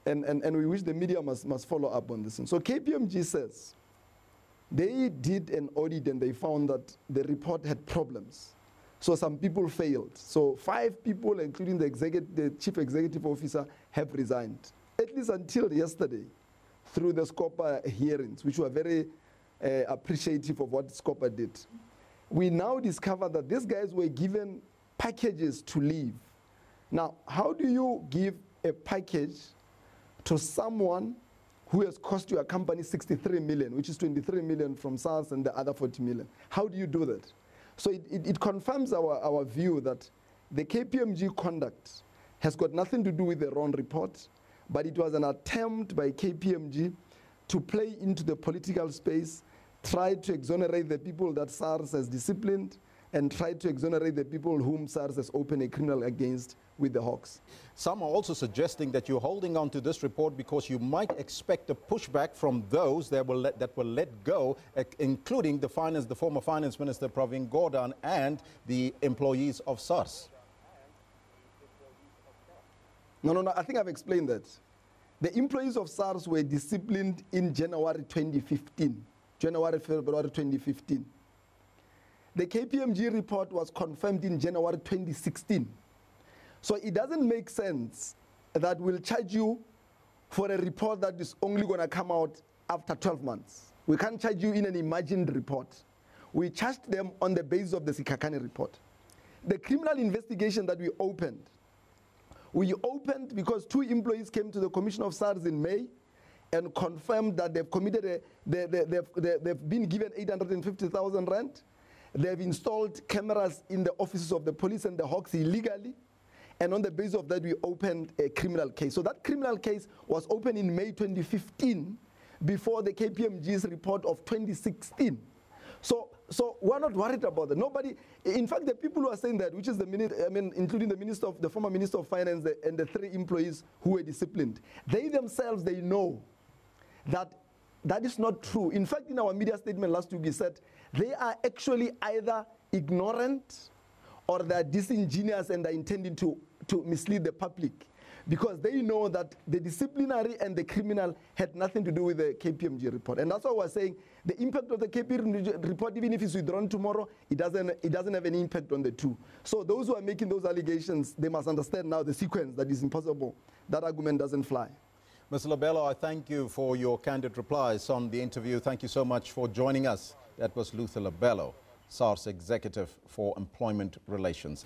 and we wish the media must follow up on this. And so KPMG says they did an audit and they found that the report had problems. So some people failed. So 5 people, including the chief executive officer, have resigned, at least until yesterday, through the SCOPA hearings, which were very appreciative of what SCOPA did. We now discover that these guys were given packages to leave. Now, how do you give a package to someone who has cost your company 63 million, which is 23 million from SARS and the other 40 million? How do you do that? So it confirms our view that the KPMG conduct has got nothing to do with the wrong report, but it was an attempt by KPMG to play into the political space, try to exonerate the people that SARS has disciplined, and try to exonerate the people whom SARS has opened a criminal against with the Hawks. Some are also suggesting that you're holding on to this report because you might expect a pushback from those that will let go, including the former finance minister Pravin Gordhan and the employees of SARS. No, I think I've explained that. The employees of SARS were disciplined in January 2015, February 2015. The KPMG report was confirmed in January 2016. So it doesn't make sense that we'll charge you for a report that is only going to come out after 12 months. We can't charge you in an imagined report. We charged them on the basis of the Sikhakhane report. the criminal investigation that we opened because 2 employees came to the Commission of SARS in May and confirmed that they've committed they've been given 850,000 rand. They've installed cameras in the offices of the police and the Hawks illegally. And on the basis of that, we opened a criminal case. So that criminal case was opened in May 2015 before the KPMG's report of 2016. So we're not worried about that. Nobody, in fact, the people who are saying that, which is including the former Minister of Finance and the 3 employees who were disciplined, they themselves, they know that that is not true. In fact, in our media statement last week, we said they are actually either ignorant or they're disingenuous and are intending to mislead the public, because they know that the disciplinary and the criminal had nothing to do with the KPMG report. And that's why we're saying the impact of the KPMG report, even if it's withdrawn tomorrow, it doesn't have any impact on the 2. So those who are making those allegations, they must understand now the sequence that is impossible. That argument doesn't fly. Mr. Lobelo, I thank you for your candid replies on the interview. Thank you so much for joining us. That was Luther Lobelo, SARS Executive for Employment Relations.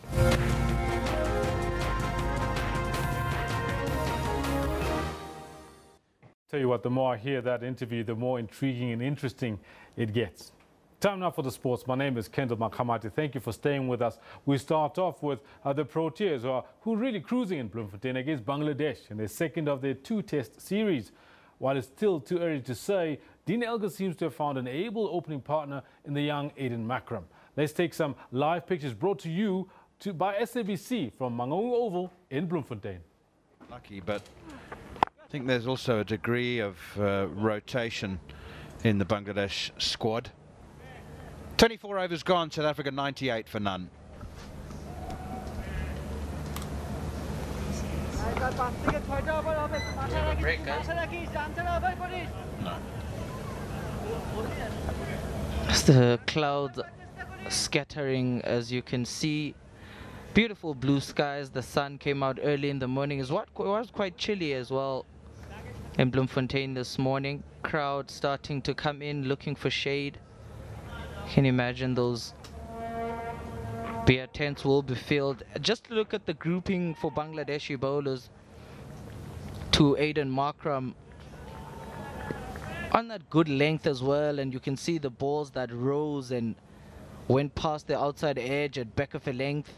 Tell you what, the more I hear that interview, the more intriguing and interesting it gets. Time now for the sports. My name is Kendall Makamati. Thank you for staying with us. We start off with the Proteas, who are really cruising in Bloemfontein against Bangladesh in their second of their 2-test series. While it's still too early to say, Dean Elgar seems to have found an able opening partner in the young Aiden Makram. Let's take some live pictures brought to you by SABC from Mangaung Oval in Bloemfontein. Lucky, but I think there's also a degree of rotation in the Bangladesh squad. 24 overs gone, South Africa 98 for none. The clouds scattering, as you can see. Beautiful blue skies. The sun came out early in the morning. It was quite chilly as well in Bloemfontein this morning. Crowd starting to come in looking for shade. Can you imagine those beer tents will be filled? Just look at the grouping for Bangladeshi bowlers. To Aiden Makram on that good length as well, and you can see the balls that rose and went past the outside edge at back of a length.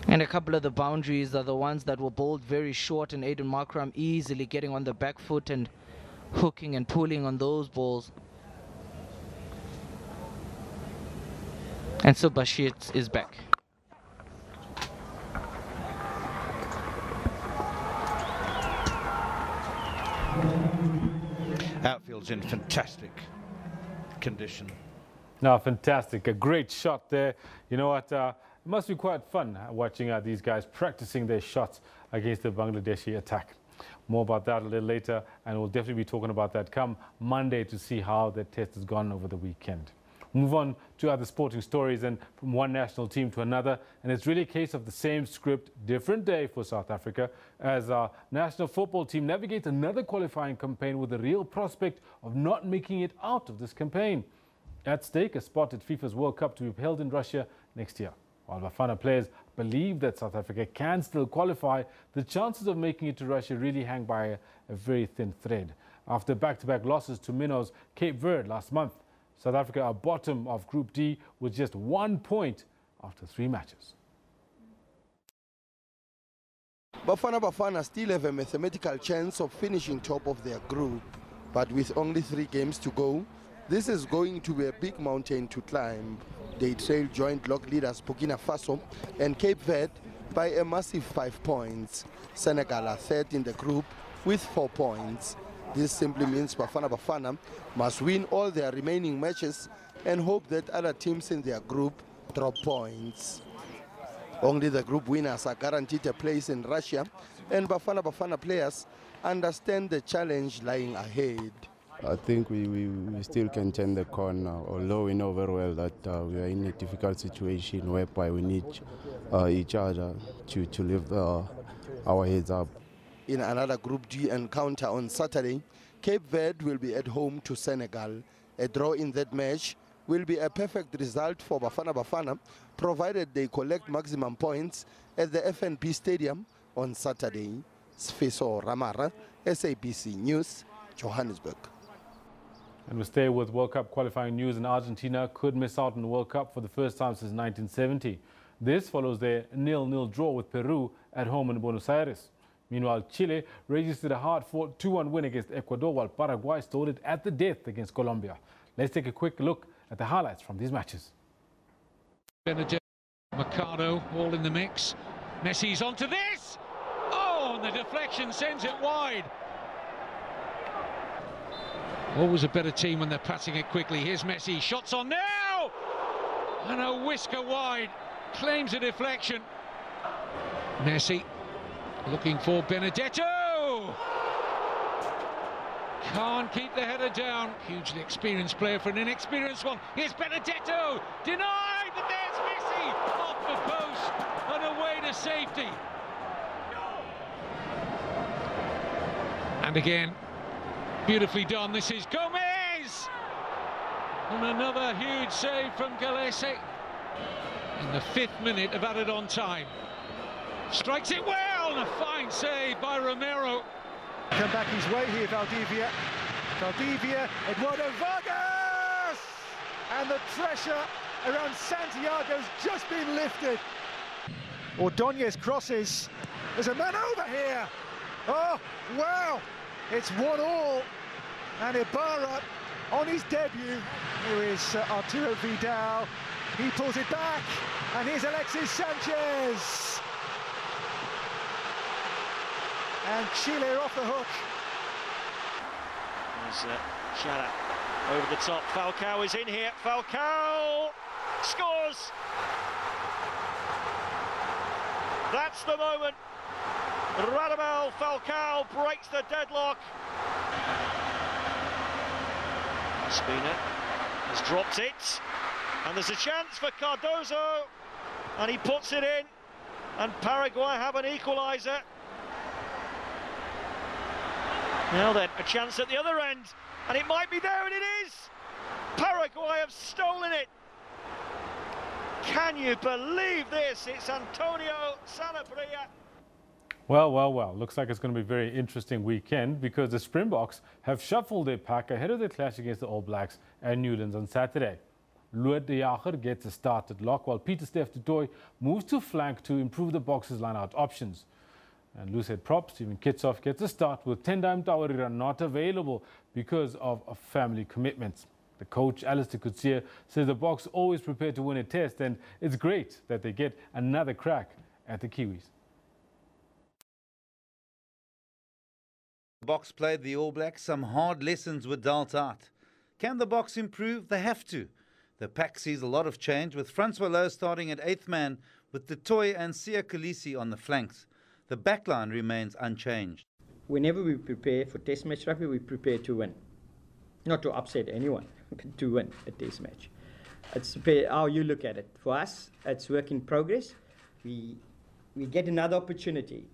And a couple of the boundaries are the ones that were bowled very short, and Aiden Makram easily getting on the back foot and hooking and pulling on those balls. And so Bashir is back. Outfield's in fantastic condition. No, fantastic. A great shot there. You know what? It must be quite fun watching these guys practicing their shots against the Bangladeshi attack. More about that a little later, and we'll definitely be talking about that come Monday to see how the test has gone over the weekend. Move on to other sporting stories, and from one national team to another, and it's really a case of the same script, different day for South Africa, as our national football team navigates another qualifying campaign with the real prospect of not making it out of this campaign. At stake, a spot at FIFA's World Cup to be held in Russia next year. While Bafana players believe that South Africa can still qualify, the chances of making it to Russia really hang by a very thin thread. After back-to-back losses to Minnows Cape Verde last month, South Africa are bottom of Group D with just 1 point after 3 matches. Bafana still have a mathematical chance of finishing top of their group, but with only 3 games to go, this is going to be a big mountain to climb. They trail joint log leaders Burkina Faso and Cape Verde by a massive 5 points. Senegal are third in the group with 4 points. This simply means Bafana must win all their remaining matches and hope that other teams in their group drop points. Only the group winners are guaranteed a place in Russia, and Bafana players understand the challenge lying ahead. I think we still can turn the corner, although we know very well that we are in a difficult situation whereby we need each other to lift our heads up. In another Group D encounter on Saturday, Cape Verde will be at home to Senegal. A draw in that match will be a perfect result for Bafana Bafana, provided they collect maximum points at the FNB Stadium on Saturday. Sfiso Ramara, SABC News, Johannesburg. And we stay with World Cup qualifying news, and Argentina could miss out on the World Cup for the first time since 1970. This follows their 0-0 draw with Peru at home in Buenos Aires. Meanwhile, Chile registered a hard-fought 2-1 win against Ecuador, while Paraguay stole it at the death against Colombia. Let's take a quick look at the highlights from these matches. Benedetto, Mercado, all in the mix. Messi's onto this! Oh, and the deflection sends it wide. Always a better team when they're passing it quickly. Here's Messi, shots on now! And a whisker wide, claims a deflection. Messi looking for Benedetto! Can't keep the header down. Hugely experienced player for an inexperienced one. Here's Benedetto, denied, but there's Messi off the post and away to safety. And again, beautifully done. This is Gomez! And another huge save from Galese. In the 5th minute of added on time. Strikes it well, and a fine save by Romero. Come back his way here, Valdivia. Valdivia, Eduardo Vargas! And the pressure around Santiago's just been lifted. Ordóñez crosses. There's a man over here. Oh, wow! It's 1-1. And Ibarra on his debut. Here is Arturo Vidal. He pulls it back. And here's Alexis Sanchez. And Chile are off the hook. There's Shara over the top. Falcao is in here. Falcao scores. That's the moment. Radamel Falcao breaks the deadlock. Spina has dropped it. And there's a chance for Cardozo. And he puts it in. And Paraguay have an equaliser. Now then, a chance at the other end, and it might be there, and it is! Paraguay have stolen it! Can you believe this? It's Antonio Sanabria. Well, looks like it's going to be a very interesting weekend because the Springboks have shuffled their pack ahead of their clash against the All Blacks and Newlands on Saturday. Luet de Jager gets a start at lock, while Peter Steph du Toit moves to flank to improve the Boks' line-out options. And loose head prop Steven Kitsoff gets a start with Tendai Tawarira not available because of family commitments. The coach, Alistair Coetzee, says the Boks always prepare to win a test, and it's great that they get another crack at the Kiwis. The Boks played the All Blacks. Some hard lessons were dealt out. Can the Boks improve? They have to. The pack sees a lot of change, with Francois Lowe starting at 8th man, with Du Toit and Sia Kolisi on the flanks. The backline remains unchanged. Whenever we prepare for test match rugby, we prepare to win. Not to upset anyone, but to win a test match. It's how you look at it. For us, it's work in progress. We get another opportunity,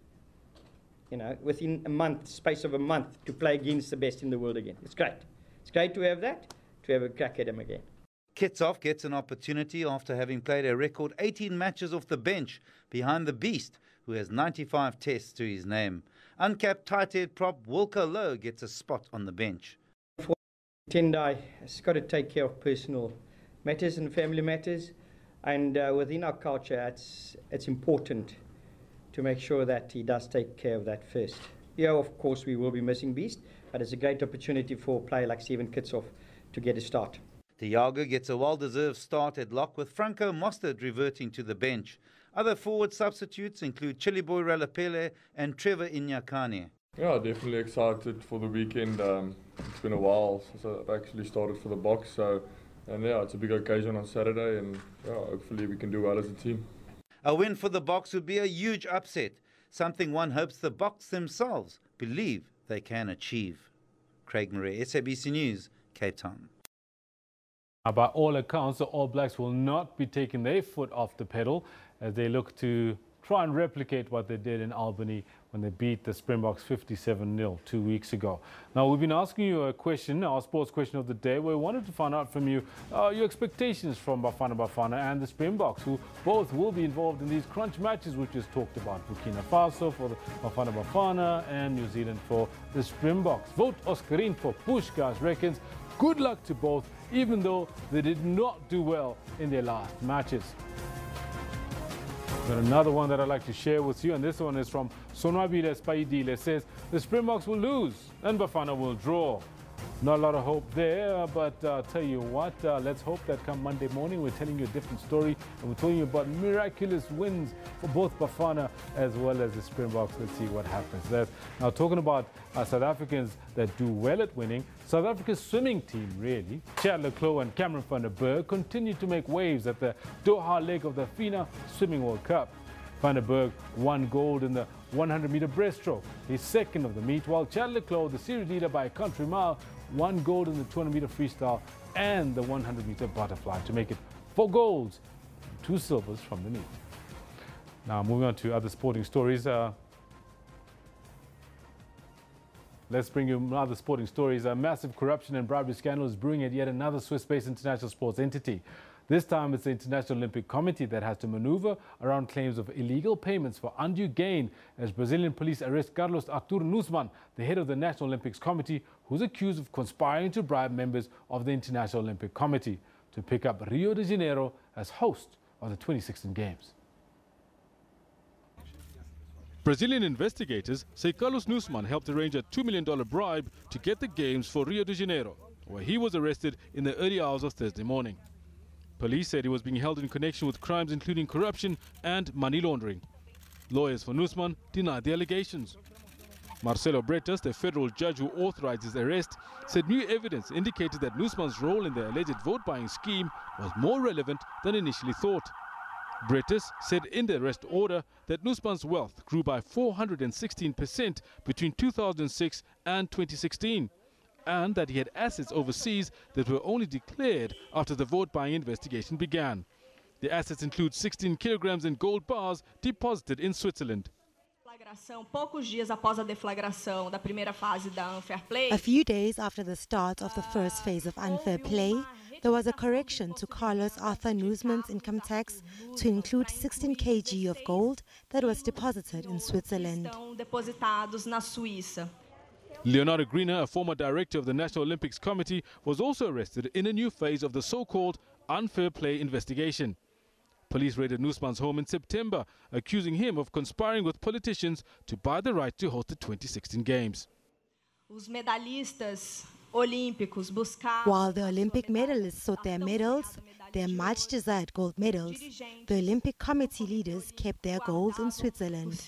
within a month, space of a month, to play against the best in the world again. It's great. It's great to have that, to have a crack at them again. Kitsoff gets an opportunity after having played a record 18 matches off the bench behind the Beast, who has 95 tests to his name. Uncapped tight-head prop Wilco Lowe gets a spot on the bench. Tendai has got to take care of personal matters and family matters, and within our culture it's important to make sure that he does take care of that first. Yeah, of course we will be missing Beast, but it's a great opportunity for a player like Steven Kitsoff to get a start. De Jager gets a well-deserved start at lock, with Franco Mostert reverting to the bench. Other forward substitutes include Chiliboy Ralapele and Trevor Inyakane. Yeah, definitely excited for the weekend. It's been a while since I've actually started for the Boks, and it's a big occasion on Saturday, and hopefully we can do well as a team. A win for the Boks would be a huge upset, something one hopes the Boks themselves believe they can achieve. Craig Murray, SABC News, Cape Town. By all accounts, the All Blacks will not be taking their foot off the pedal as they look to try and replicate what they did in Albany when they beat the Springboks 57-0 2 weeks ago. Now, we've been asking you a question, our sports question of the day, where we wanted to find out from you your expectations from Bafana Bafana and the Springboks, who both will be involved in these crunch matches we just talked about. Burkina Faso for the Bafana Bafana and New Zealand for the Springboks. Vote Oscarine for Pushkas reckons good luck to both, even though they did not do well in their last matches. Got another one that I'd like to share with you, and this one is from Sonwabile Spaidile. It says the Springboks will lose and Bafana will draw. Not a lot of hope there, but tell you what, let's hope that come Monday morning we're telling you a different story, and we're telling you about miraculous wins for both Bafana as well as the Springboks. Let's see what happens. Now, talking about South Africans that do well at winning, South Africa's swimming team, really, Chad Leclerc and Cameron van der Berg, continue to make waves at the Doha leg of the FINA Swimming World Cup. Van der Berg won gold in the 100-meter breaststroke, his second of the meet, while Chad Leclerc, the series leader by a country mile, won gold in the 200-meter freestyle and the 100-meter butterfly to make it 4 golds and 2 silvers from the meet. Now, moving on to other sporting stories. Let's bring you other sporting stories. A massive corruption and bribery scandal is brewing at yet another Swiss-based international sports entity. This time it's the International Olympic Committee that has to maneuver around claims of illegal payments for undue gain as Brazilian police arrest Carlos Artur Nussmann, the head of the National Olympics Committee, who's accused of conspiring to bribe members of the International Olympic Committee to pick up Rio de Janeiro as host of the 2016 Games. Brazilian investigators say Carlos Nussmann helped arrange a $2 million bribe to get the Games for Rio de Janeiro, where he was arrested in the early hours of Thursday morning. Police said he was being held in connection with crimes including corruption and money laundering. Lawyers for Nussmann denied the allegations. Marcelo Bretas, the federal judge who authorized his arrest, said new evidence indicated that Nussmann's role in the alleged vote-buying scheme was more relevant than initially thought. Bretas said in the arrest order that Nussmann's wealth grew by 416% between 2006 and 2016. And that he had assets overseas that were only declared after the vote-buying investigation began. The assets include 16 kilograms in gold bars deposited in Switzerland. A few days after the start of the first phase of unfair play, there was a correction to Carlos Arthur Nussmann's income tax to include 16 kg of gold that was deposited in Switzerland. Leonardo Greener, a former director of the National Olympics Committee, was also arrested in a new phase of the so-called unfair play investigation. Police raided Nussmann's home in September, accusing him of conspiring with politicians to buy the right to host the 2016 Games. While the Olympic medalists sought their medals, their much-desired gold medals, the Olympic Committee leaders kept their gold in Switzerland.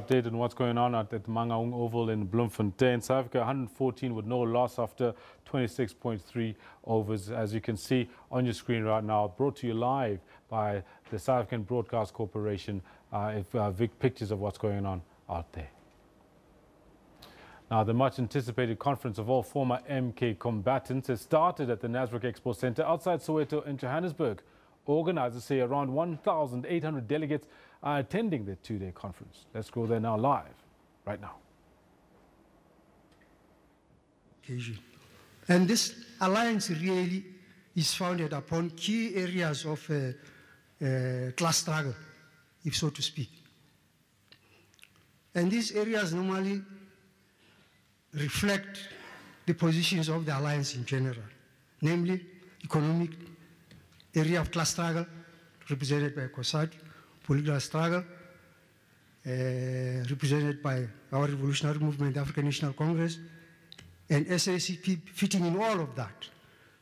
Update on what's going on at the Mangaung Oval in Bloemfontein. South Africa 114 with no loss after 26.3 overs, as you can see on your screen right now, brought to you live by the South African Broadcast Corporation. Pictures of what's going on out there. Now, the much-anticipated conference of all former MK combatants has started at the Nasrec Expo Centre outside Soweto in Johannesburg. Organizers say around 1,800 delegates are attending the 2-day conference. Let's go there now live, right now. And this alliance really is founded upon key areas of class struggle, if so to speak. And these areas normally reflect the positions of the alliance in general, namely economic area of class struggle, represented by COSATU, political struggle, represented by our revolutionary movement, the African National Congress, and SABC fitting in all of that.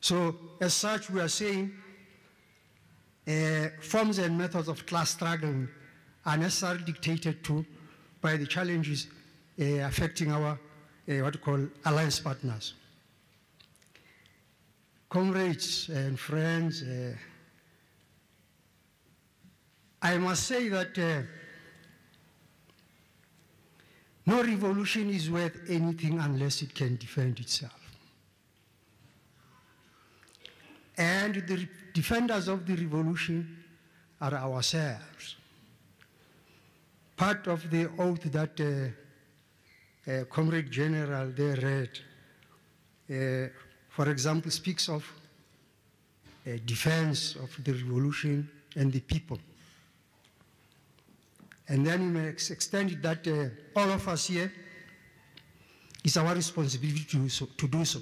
So, as such, we are saying forms and methods of class struggle are necessarily dictated to by the challenges affecting our what we call alliance partners. Comrades and friends, I must say that no revolution is worth anything unless it can defend itself. And the defenders of the revolution are ourselves. part of the oath that Comrade General there read, for example, speaks of defense of the revolution and the people. And then we may extend it that all of us here, it's our responsibility to do so.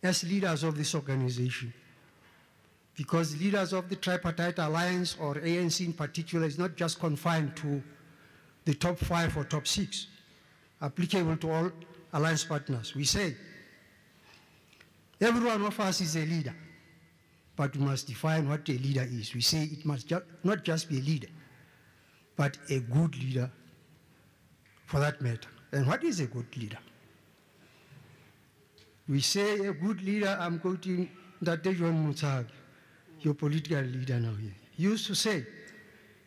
As leaders of this organization, because leaders of the Tripartite Alliance, or ANC in particular, is not just confined to the top 5 or top 6, applicable to all alliance partners. We say, every one of us is a leader, but we must define what a leader is. We say it must not just be a leader, but a good leader for that matter. And what is a good leader? We say a good leader, I'm quoting Dr. John Mutsag, your political leader now here. He used to say,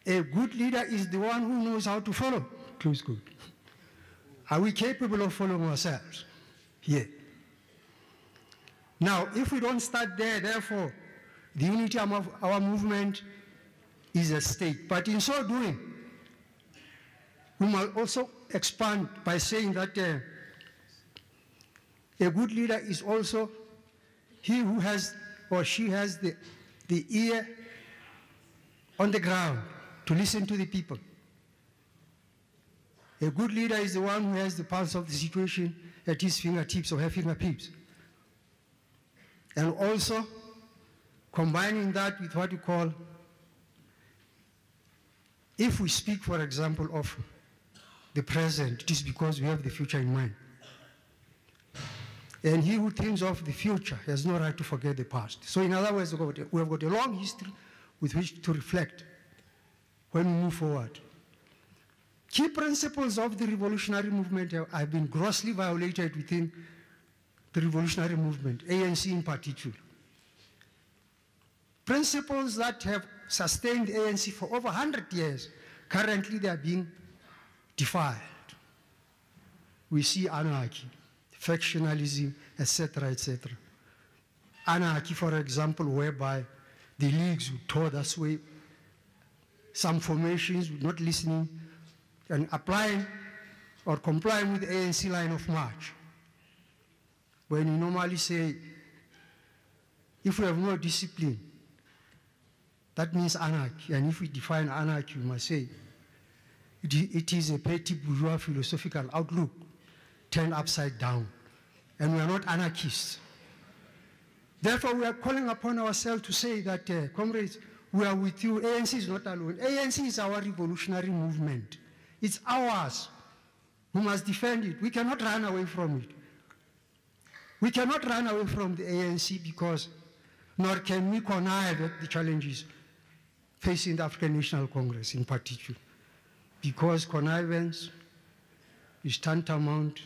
a good leader is the one who knows how to follow. Close quote. Are we capable of following ourselves? Yeah. Now, if we don't start there, therefore, the unity of our movement is at stake. But in so doing, we must also expand by saying that a good leader is also he who has or she has the ear on the ground to listen to the people. A good leader is the one who has the pulse of the situation at his fingertips or her fingertips. And also combining that with what you call, if we speak, for example, of the present, it is because we have the future in mind. And he who thinks of the future has no right to forget the past. So in other words, we have got a long history with which to reflect when we move forward. Key principles of the revolutionary movement have been grossly violated within the revolutionary movement, ANC in particular. Principles that have sustained the ANC for over 100 years, currently they are being defied. We see anarchy, factionalism, etc., etc. Anarchy, for example, whereby the leagues would tore this way, some formations would not listening and applying or complying with the ANC line of march. When you normally say, if we have no discipline, that means anarchy. And if we define anarchy, we must say, it is a petty bourgeois philosophical outlook turned upside down. And we are not anarchists. Therefore, we are calling upon ourselves to say that, comrades, we are with you. ANC is not alone. ANC is our revolutionary movement. It's ours. We must defend it. We cannot run away from it. We cannot run away from the ANC because, nor can we connive at the challenges facing the African National Congress in particular, because connivance is tantamount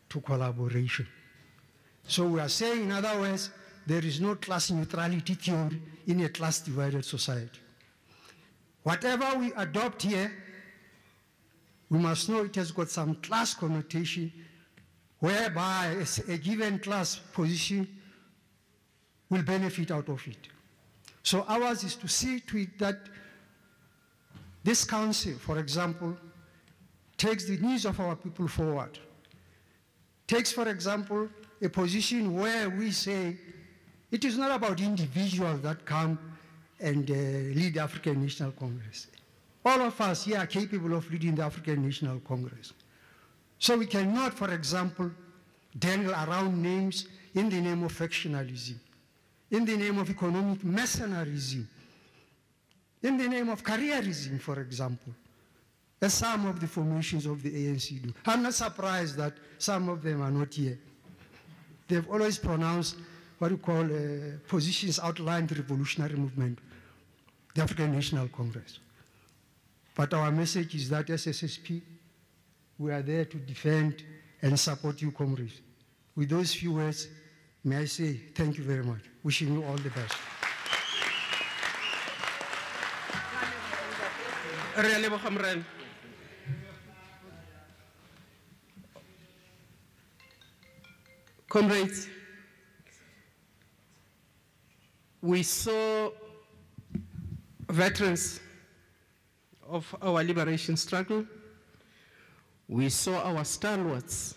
to collaboration. So we are saying, in other words, there is no class neutrality theory in a class-divided society. Whatever we adopt here, we must know it has got some class connotation whereby a given class position will benefit out of it. So ours is to see to it that this council, for example, takes the needs of our people forward. Takes, for example, a position where we say it is not about individuals that come and lead the African National Congress. All of us here are capable of leading the African National Congress. So we cannot, for example, dangle around names in the name of factionalism, in the name of economic mercenarism, in the name of careerism, for example, as some of the formations of the ANC do. I'm not surprised that some of them are not here. They've always pronounced what we call positions outlined the revolutionary movement, the African National Congress. But our message is that as SSP, we are there to defend and support you, comrades. With those few words, may I say thank you very much. Wishing you all the best. Comrades, we saw veterans of our liberation struggle, we saw our stalwarts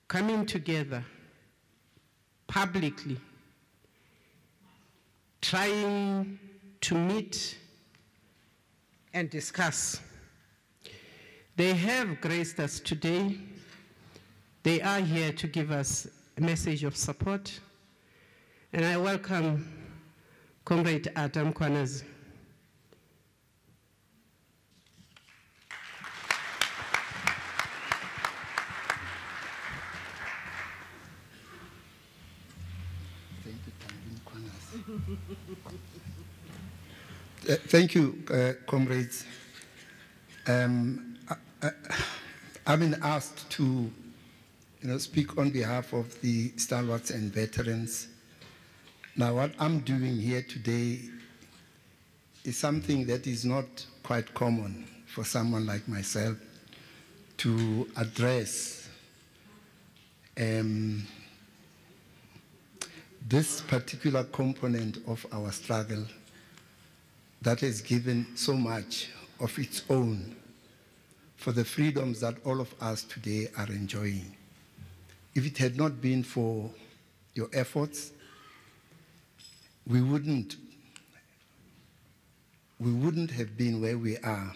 coming together publicly, trying to meet and discuss. They have graced us today. They are here to give us a message of support. And I welcome Comrade Adam Kwanazi. Thank you, comrades. I've been asked to speak on behalf of the stalwarts and veterans. Now, what I'm doing here today is something that is not quite common for someone like myself to address this particular component of our struggle that has given so much of its own for the freedoms that all of us today are enjoying. If it had not been for your efforts, we wouldn't have been where we are.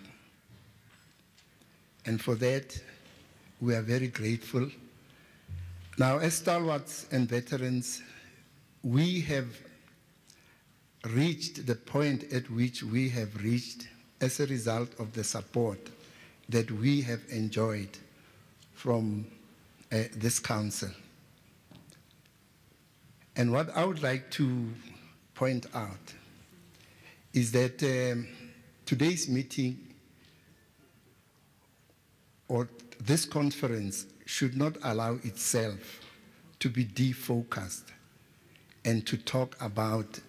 And for that, we are very grateful. Now, as stalwarts and veterans, we have reached the point at which we have reached as a result of the support that we have enjoyed from this council. And what I would like to point out is that today's meeting or this conference should not allow itself to be defocused and to talk about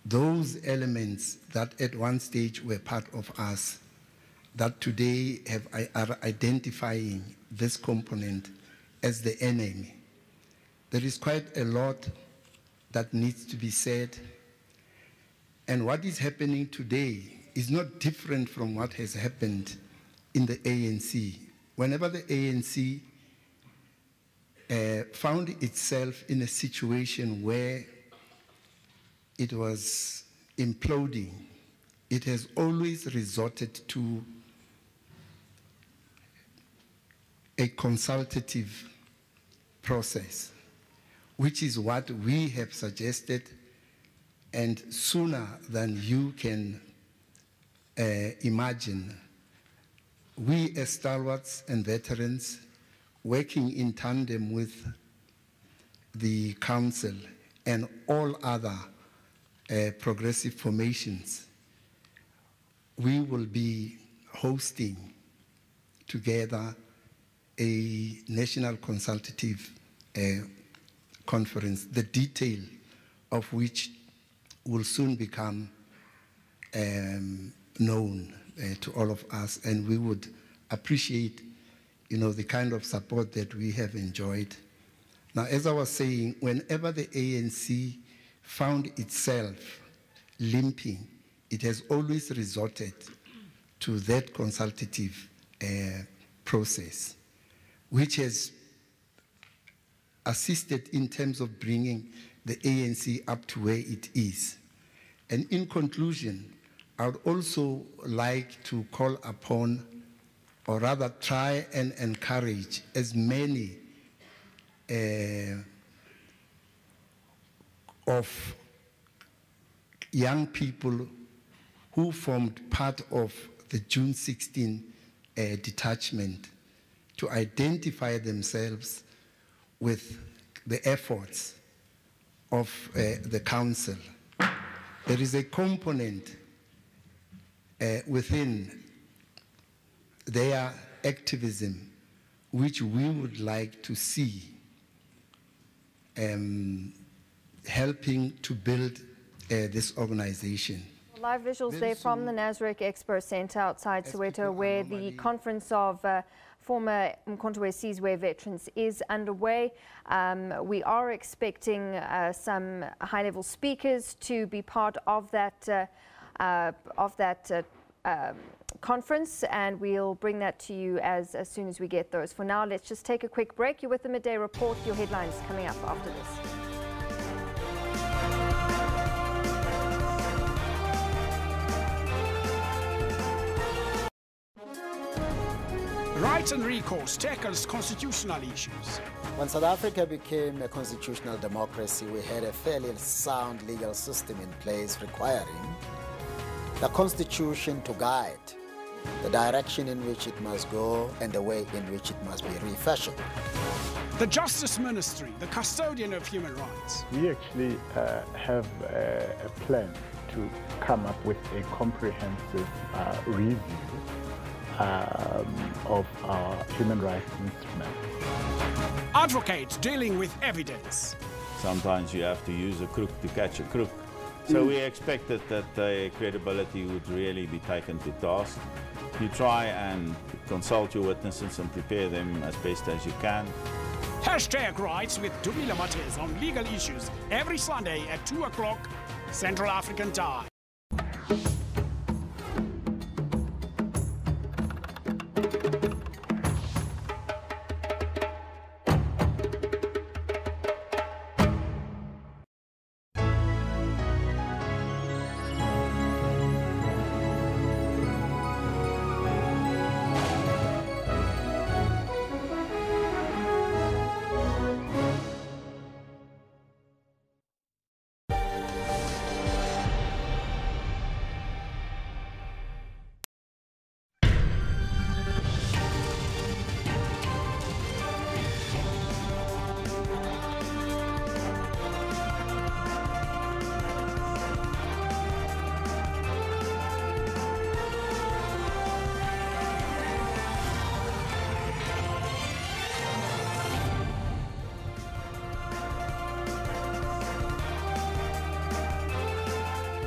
those elements that at one stage were part of us that today are identifying this component as the enemy. There is quite a lot that needs to be said, and what is happening today is not different from what has happened in the ANC. Whenever the ANC found itself in a situation where it was imploding, it has always resorted to a consultative process, which is what we have suggested, and sooner than you can imagine, we as stalwarts and veterans, working in tandem with the council and all other progressive formations, we will be hosting together a national consultative conference, the detail of which will soon become known to all of us, and we would appreciate the kind of support that we have enjoyed. Now, as I was saying, whenever the ANC found itself limping, it has always resorted to that consultative process, which has assisted in terms of bringing the ANC up to where it is. And in conclusion, I would also like to call upon, or rather try and encourage as many of young people who formed part of the June 16 detachment to identify themselves with the efforts of the council. There is a component within their activism which we would like to see helping to build this organization. Live visuals there from the Nasrec Expo Centre outside Soweto, where the conference of former Mkhonto Sizwe veterans is underway. We are expecting some high-level speakers to be part of that conference, and we'll bring that to you as soon as we get those. For now, let's just take a quick break. You're with the Midday Report. Your headlines coming up after this. Rights and recourse tackles constitutional issues. When South Africa became a constitutional democracy, we had a fairly sound legal system in place requiring the Constitution to guide the direction in which it must go and the way in which it must be refashioned. The Justice Ministry, the custodian of human rights. We actually have a plan to come up with a comprehensive review of our human rights instrument. Advocates dealing with evidence. Sometimes you have to use a crook to catch a crook. So we expected that their credibility would really be taken to task. You try and consult your witnesses and prepare them as best as you can. Hashtag Rights with Dumila Mates on legal issues every Sunday at 2 o'clock Central African Time.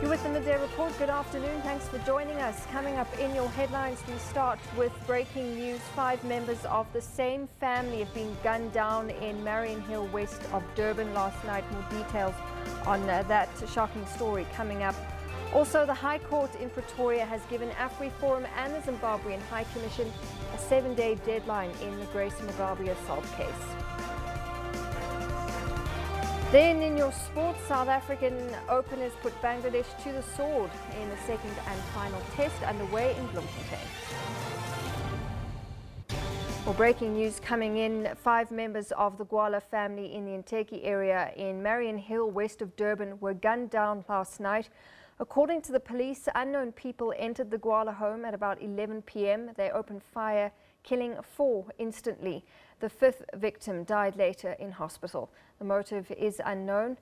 With the Midday Report, good afternoon. Thanks for joining us. Coming up in your headlines, we start with breaking news. 5 members of the same family have been gunned down in Marion Hill, west of Durban last night. More details on that shocking story coming up. Also, the High Court in Pretoria has given AfriForum and the Zimbabwean High Commission a 7-day deadline in the Grace Mugabe assault case. Then in your sports, South African openers put Bangladesh to the sword in the second and final test underway in Bloemfontein. Well, breaking news coming in, 5 members of the Gwala family in the Inteki area in Marion Hill, west of Durban, were gunned down last night. According to the police, unknown people entered the Gwala home at about 11 p.m. They opened fire, killing 4 instantly. The 5th victim died later in hospital. The motive is unknown.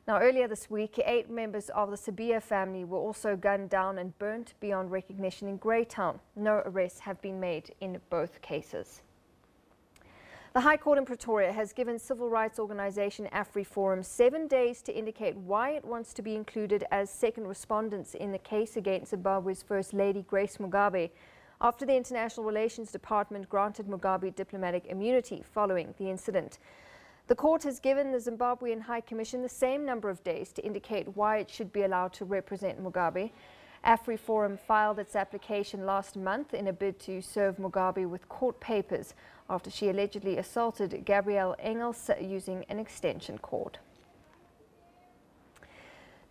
Now, earlier this week, 8 members of the Sabia family were also gunned down and burnt beyond recognition in Greytown. No arrests have been made in both cases. The High Court in Pretoria has given civil rights organisation AfriForum 7 days to indicate why it wants to be included as second respondents in the case against Zimbabwe's First Lady Grace Mugabe, after the International Relations Department granted Mugabe diplomatic immunity following the incident. The court has given the Zimbabwean High Commission the same number of days to indicate why it should be allowed to represent Mugabe. AfriForum filed its application last month in a bid to serve Mugabe with court papers after she allegedly assaulted Gabrielle Engels using an extension cord.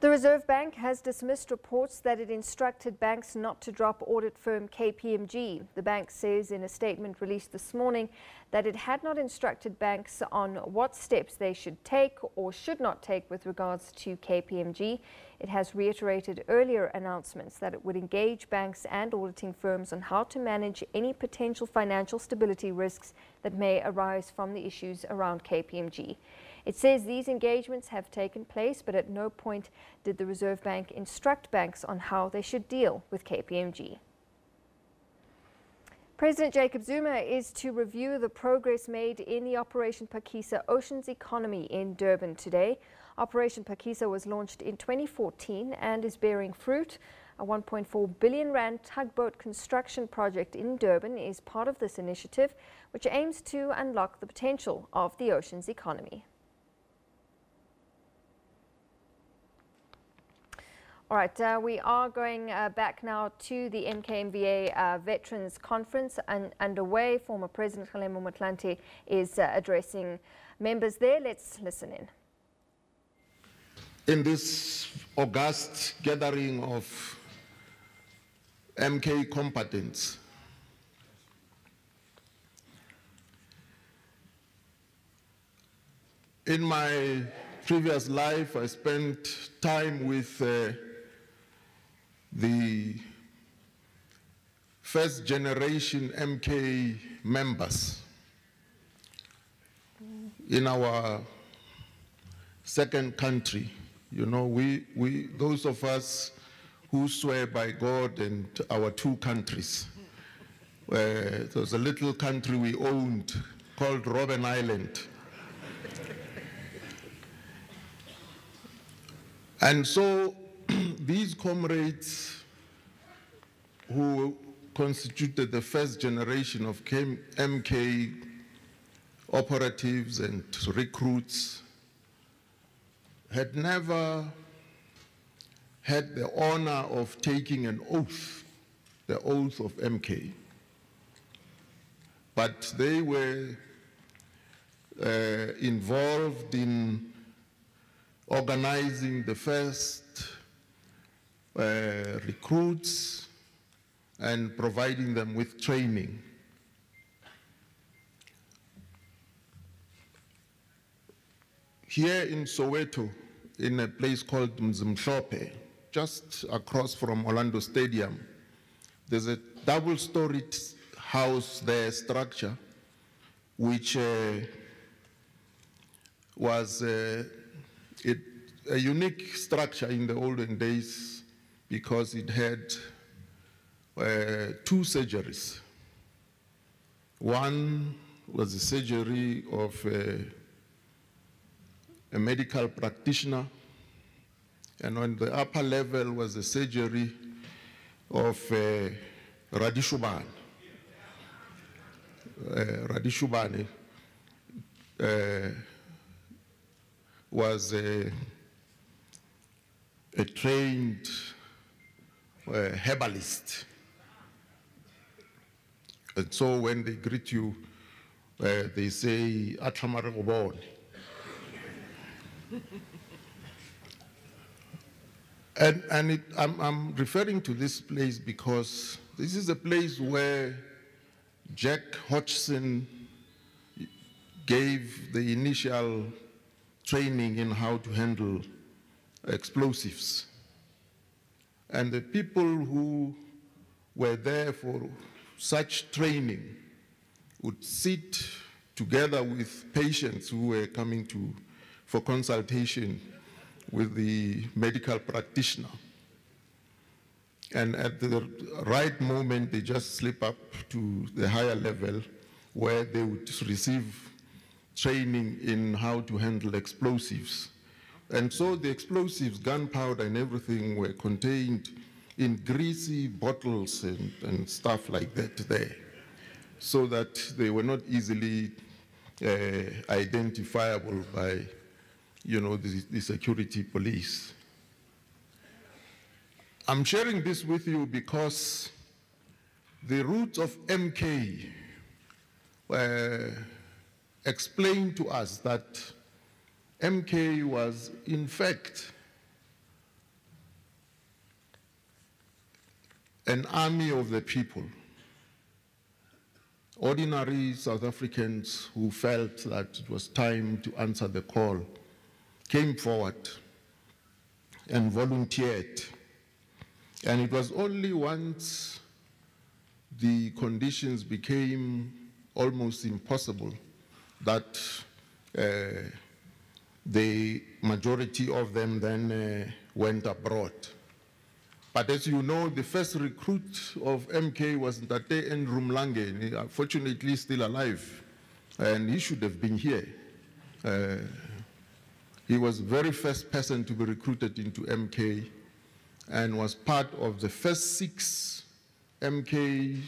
The Reserve Bank has dismissed reports that it instructed banks not to drop audit firm KPMG. The bank says in a statement released this morning that it had not instructed banks on what steps they should take or should not take with regards to KPMG. It has reiterated earlier announcements that it would engage banks and auditing firms on how to manage any potential financial stability risks that may arise from the issues around KPMG. It says these engagements have taken place, but at no point did the Reserve Bank instruct banks on how they should deal with KPMG. President Jacob Zuma is to review the progress made in the Operation Phakisa Oceans Economy in Durban today. Operation Phakisa was launched in 2014 and is bearing fruit. A 1.4 billion rand tugboat construction project in Durban is part of this initiative, which aims to unlock the potential of the oceans economy. All right, we are going back now to the MKMVA Veterans Conference underway. Former President Kgalema Motlanthe is addressing members there. Let's listen in. In this august gathering of MK combatants, in my previous life, I spent time with the first generation MK members in our second country. You know, those of us who swear by God and our two countries. There was a little country we owned called Robben Island. And so these comrades who constituted the first generation of MK operatives and recruits had never had the honor of taking an oath, the oath of MK. But they were involved in organizing the first recruits and providing them with training. Here in Soweto, in a place called Mzimhlope, just across from Orlando Stadium, there's a double-storied house there, structure, which was a unique structure in the olden days because it had two surgeries. One was the surgery of a medical practitioner, and on the upper level was the surgery of Radishubane. Radishubane was a trained herbalist. And so when they greet you, they say, Atlamare Obone. And I'm referring to this place because this is a place where Jack Hodgson gave the initial training in how to handle explosives. And the people who were there for such training would sit together with patients who were coming for consultation with the medical practitioner. And at the right moment, they just slip up to the higher level where they would receive training in how to handle explosives. And so the explosives, gunpowder and everything were contained in greasy bottles and stuff like that there, so that they were not easily identifiable by the security police. I'm sharing this with you because the roots of MK explained to us that MK was, in fact, an army of the people. Ordinary South Africans who felt that it was time to answer the call came forward and volunteered. And it was only once the conditions became almost impossible that the majority of them then went abroad. But as you know, the first recruit of MK was Ntate Nrumlange, unfortunately still alive, and he should have been here. He was the very first person to be recruited into MK and was part of the first 6 MK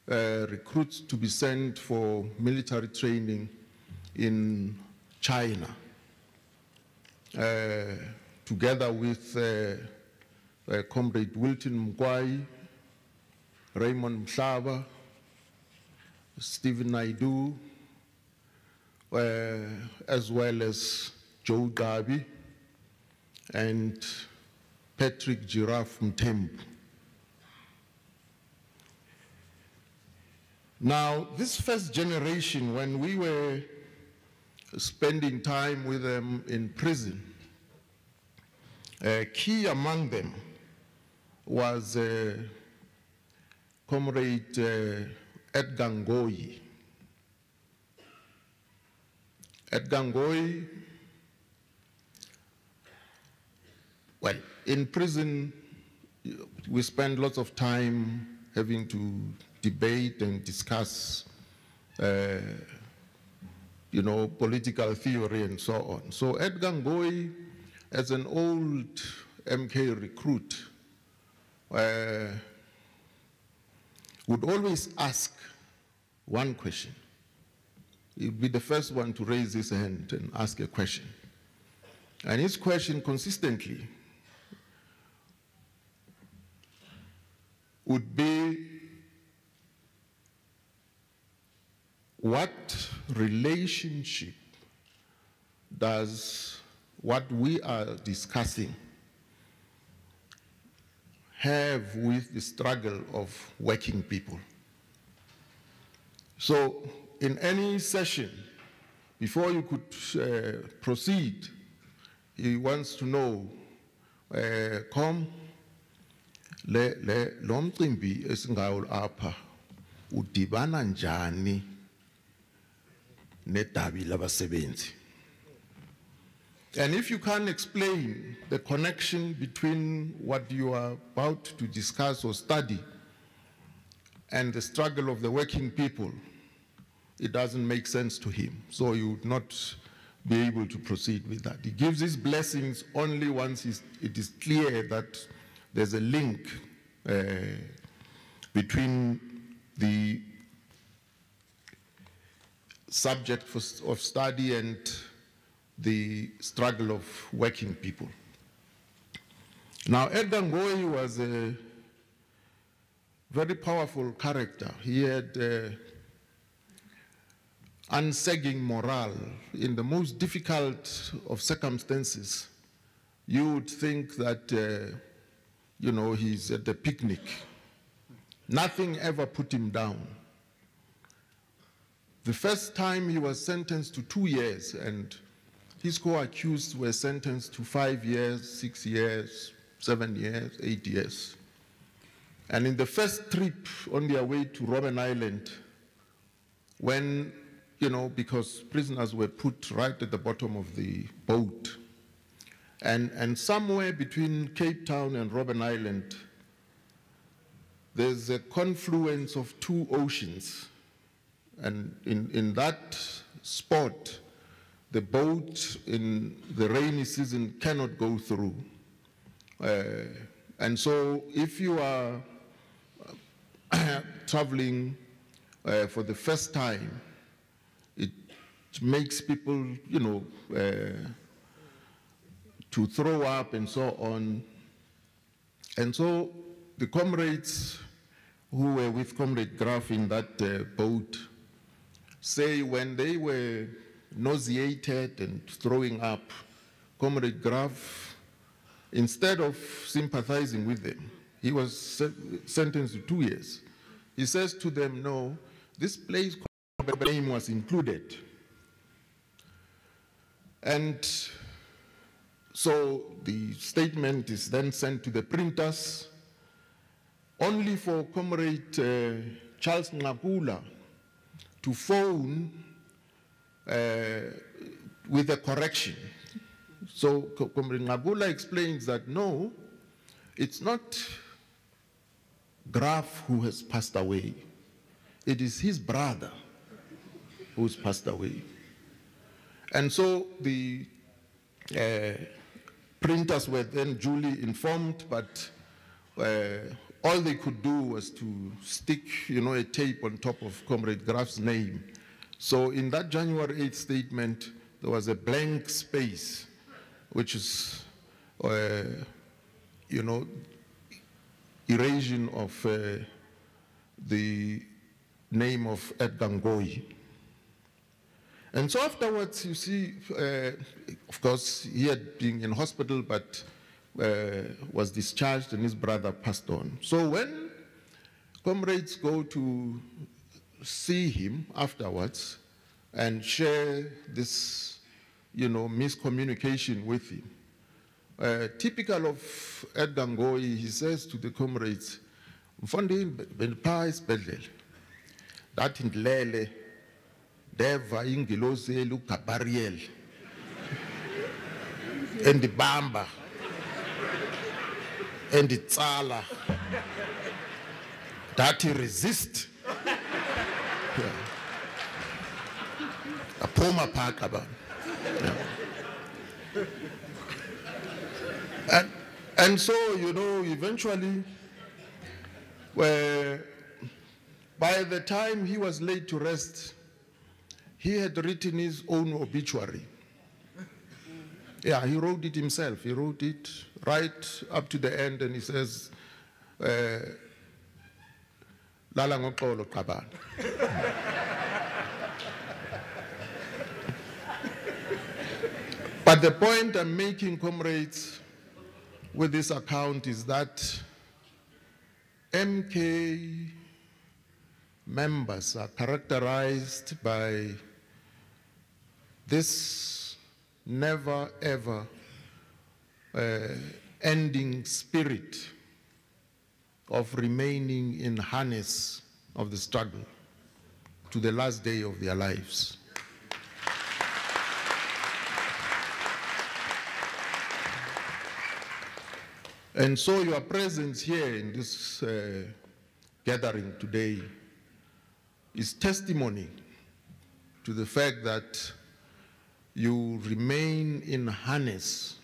recruits to be sent for military training in China, together with Comrade Wilton Mkwai, Raymond Mhlaba, Stephen Naidu, as well as Joe Gabi and Patrick Giraffe Mtembu. Now, this first generation, when we were spending time with them in prison, key among them was Comrade Edgar Ngoyi. Edgar Ngoyi, well, in prison, we spend lots of time having to debate and discuss, political theory and so on. So Edgar Ngoyi, as an old MK recruit, would always ask one question. He'd be the first one to raise his hand and ask a question. And his question consistently would be, what relationship does what we are discussing have with the struggle of working people? So in any session, before you could proceed, he wants to know, lo mcimbi esingawo apha udibana njani nedabi labasebenzi? And if you can't explain the connection between what you are about to discuss or study and the struggle of the working people, it doesn't make sense to him. So you would not be able to proceed with that. He gives his blessings only once it is clear that there's a link between the subject of study and the struggle of working people. Now, Edgar Ngoyi was a very powerful character. He had unsagging morale in the most difficult of circumstances. You would think that, he's at the picnic. Nothing ever put him down. The first time he was sentenced to 2 years, and his co-accused were sentenced to 5 years, 6 years, 7 years, 8 years. And in the first trip on their way to Robben Island, when, because prisoners were put right at the bottom of the boat, and somewhere between Cape Town and Robben Island, there's a confluence of two oceans. And in that spot, the boat in the rainy season cannot go through. And so if you are traveling for the first time, it makes people, to throw up and so on. And so the comrades who were with Comrade Graf in that boat say when they were nauseated and throwing up, Comrade Graf, instead of sympathizing with them, he was sentenced to 2 years. He says to them, no, this place name was included. And so the statement is then sent to the printers, only for Comrade Charles Ngakula to phone with a correction. So Comrade Ngakula explains that no, it's not Graf who has passed away. It is his brother who's passed away. And so the printers were then duly informed, but all they could do was to stick, a tape on top of Comrade Graf's name. So in that January 8th statement, there was a blank space, which is, erasure of the name of Edgar Ngoyi. And so afterwards, you see, of course, he had been in hospital, but was discharged, and his brother passed on. So when comrades go to see him afterwards and share this, miscommunication with him, typical of Edgar Ngoyi, he says to the comrades, "Mfondini benipha isibhedlela, ndathi ndilele ndeva ingilosi eluGabriel endibamba enditsala ndathi resist." Aphuma phaa qabana. And so, eventually, by the time he was laid to rest, he had written his own obituary. Yeah, he wrote it himself. He wrote it right up to the end, and he says, "Lala ngoxolo qabana." But the point I'm making, comrades, with this account is that MK members are characterized by this never ever ending spirit of remaining in harness of the struggle to the last day of their lives. And so your presence here in this gathering today is testimony to the fact that you remain in harness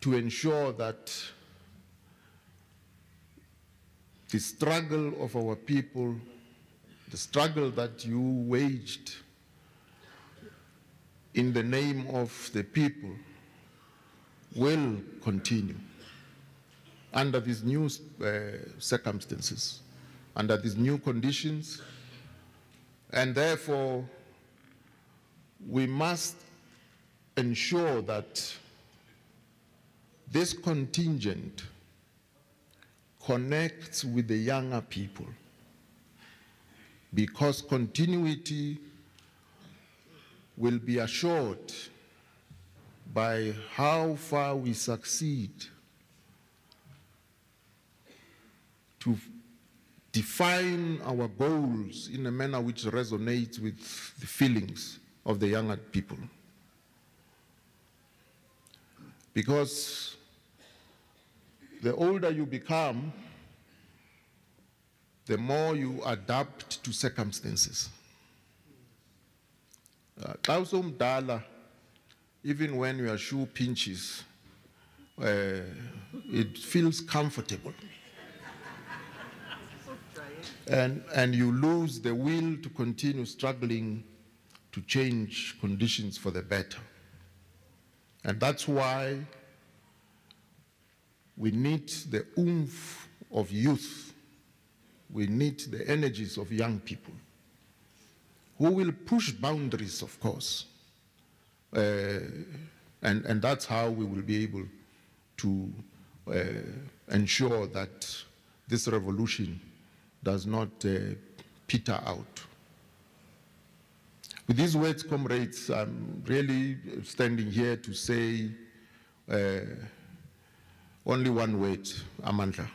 to ensure that the struggle of our people, the struggle that you waged in the name of the people, will continue under these new circumstances, under these new conditions, and therefore we must ensure that this contingent connects with the younger people, because continuity will be assured by how far we succeed to define our goals in a manner which resonates with the feelings of the younger people. Because the older you become, the more you adapt to circumstances. Even when your shoe pinches, it feels comfortable. And you lose the will to continue struggling to change conditions for the better. And that's why we need the oomph of youth. We need the energies of young people who will push boundaries, of course. And that's how we will be able to ensure that this revolution does not peter out. With these words, comrades, I'm really standing here to say only one word: amandla.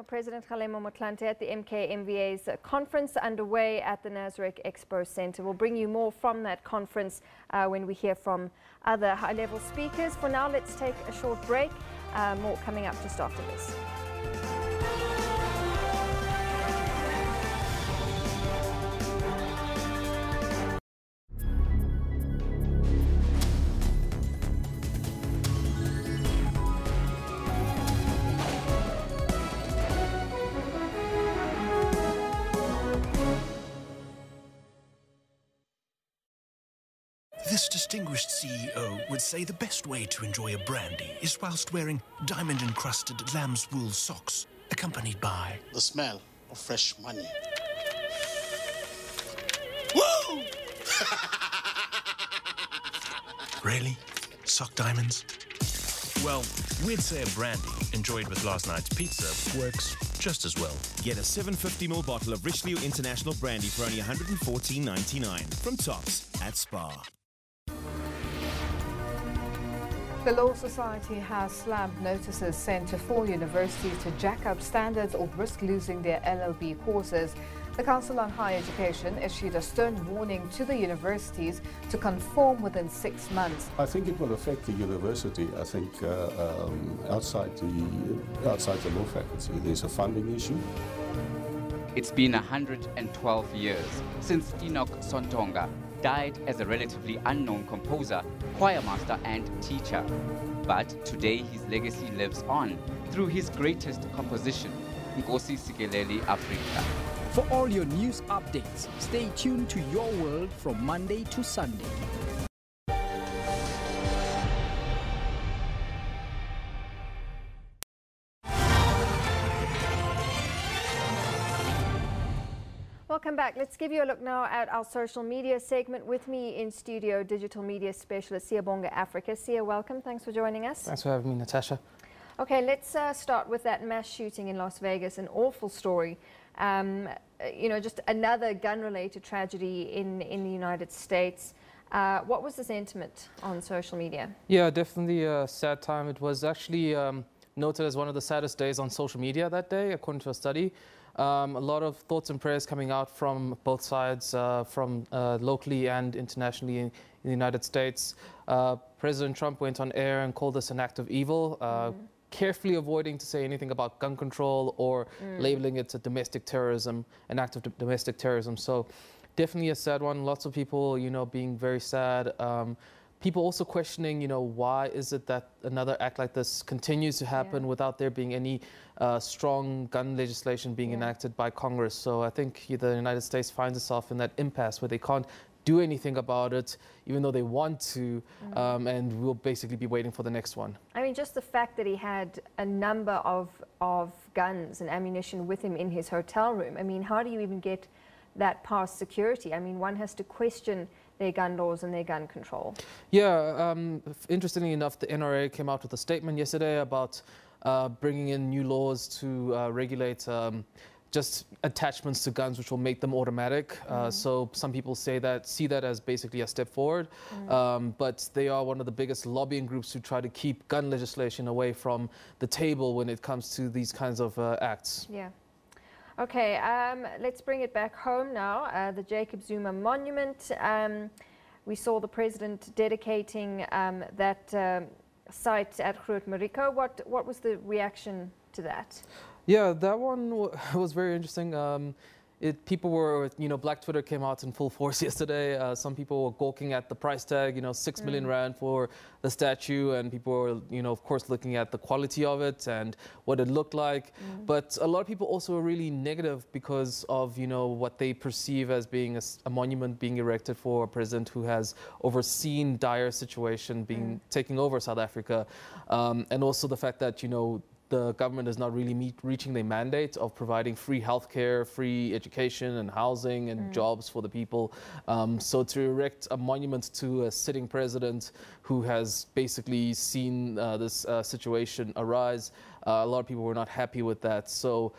President Kgalema Motlanthe at the MKMVA's conference underway at the Nasrec Expo Center. We'll bring you more from that conference when we hear from other high-level speakers. For now, let's take a short break. More coming up just after this. This distinguished CEO would say the best way to enjoy a brandy is whilst wearing diamond-encrusted lamb's wool socks, accompanied by the smell of fresh money. Woo! Really? Sock diamonds? Well, we'd say a brandy enjoyed with last night's pizza works just as well. Get a 750ml bottle of Richelieu International Brandy for only $114.99 from Tops at Spar. The Law Society has slammed notices sent to 4 universities to jack up standards or risk losing their LLB courses. The Council on Higher Education issued a stern warning to the universities to conform within 6 months. I think it will affect the university. I think outside the law faculty, there's a funding issue. It's been 112 years since Enoch Sontonga died as a relatively unknown composer, choir master and teacher. But today his legacy lives on through his greatest composition, Nkosi Sikeleli Afrika. For all your news updates, stay tuned to Your World from Monday to Sunday. Welcome back. Let's give you a look now at our social media segment. With me in studio, digital media specialist Siyabonga Africa. Sia, welcome. Thanks for joining us. Thanks for having me, Natasha. Okay, let's start with that mass shooting in Las Vegas, an awful story. Just another gun-related tragedy in the United States. What was the sentiment on social media? Yeah, definitely a sad time. It was actually noted as one of the saddest days on social media that day, according to a study. A lot of thoughts and prayers coming out from both sides, from locally and internationally in the United States. President Trump went on air and called this an act of evil, carefully avoiding to say anything about gun control or labeling it a domestic terrorism, an act of domestic terrorism. So definitely a sad one. Lots of people, being very sad. People also questioning, why is it that another act like this continues to happen without there being any strong gun legislation being enacted by Congress. So I think the United States finds itself in that impasse where they can't do anything about it, even though they want to, and we'll basically be waiting for the next one. I mean, just the fact that he had a number of guns and ammunition with him in his hotel room. I mean, how do you even get that past security? I mean, one has to question their gun laws and their gun control. Yeah, interestingly enough, the NRA came out with a statement yesterday about bringing in new laws to regulate just attachments to guns, which will make them automatic. So some people see that as basically a step forward, but they are one of the biggest lobbying groups who try to keep gun legislation away from the table when it comes to these kinds of acts. Yeah. Okay, let's bring it back home now. The Jacob Zuma monument. We saw the president dedicating that site at Groot Mariko. What was the reaction to that? Yeah, that one was very interesting. People were, Black Twitter came out in full force yesterday. Some people were gawking at the price tag, 6 million rand for the statue, and people were, of course, looking at the quality of it and what it looked like. But a lot of people also were really negative because of, what they perceive as being a monument being erected for a president who has overseen dire situation taking over South Africa, and also the fact that, the government is not really reaching their mandate of providing free healthcare, free education and housing and jobs for the people. So to erect a monument to a sitting president who has basically seen this situation arise, a lot of people were not happy with that. So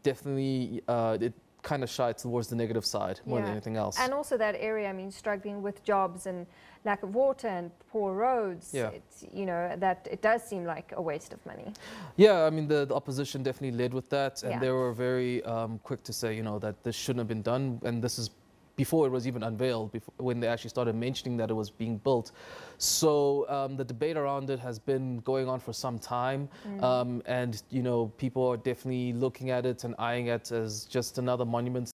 definitely it kind of shied towards the negative side more than anything else. And also that area, I mean, struggling with jobs and lack of water and poor roads. Yeah. It's, that it does seem like a waste of money. Yeah, I mean, the opposition definitely led with that, and they were very quick to say, that this shouldn't have been done, and this is before it was even unveiled, when they actually started mentioning that it was being built. So the debate around it has been going on for some time, and people are definitely looking at it and eyeing it as just another monument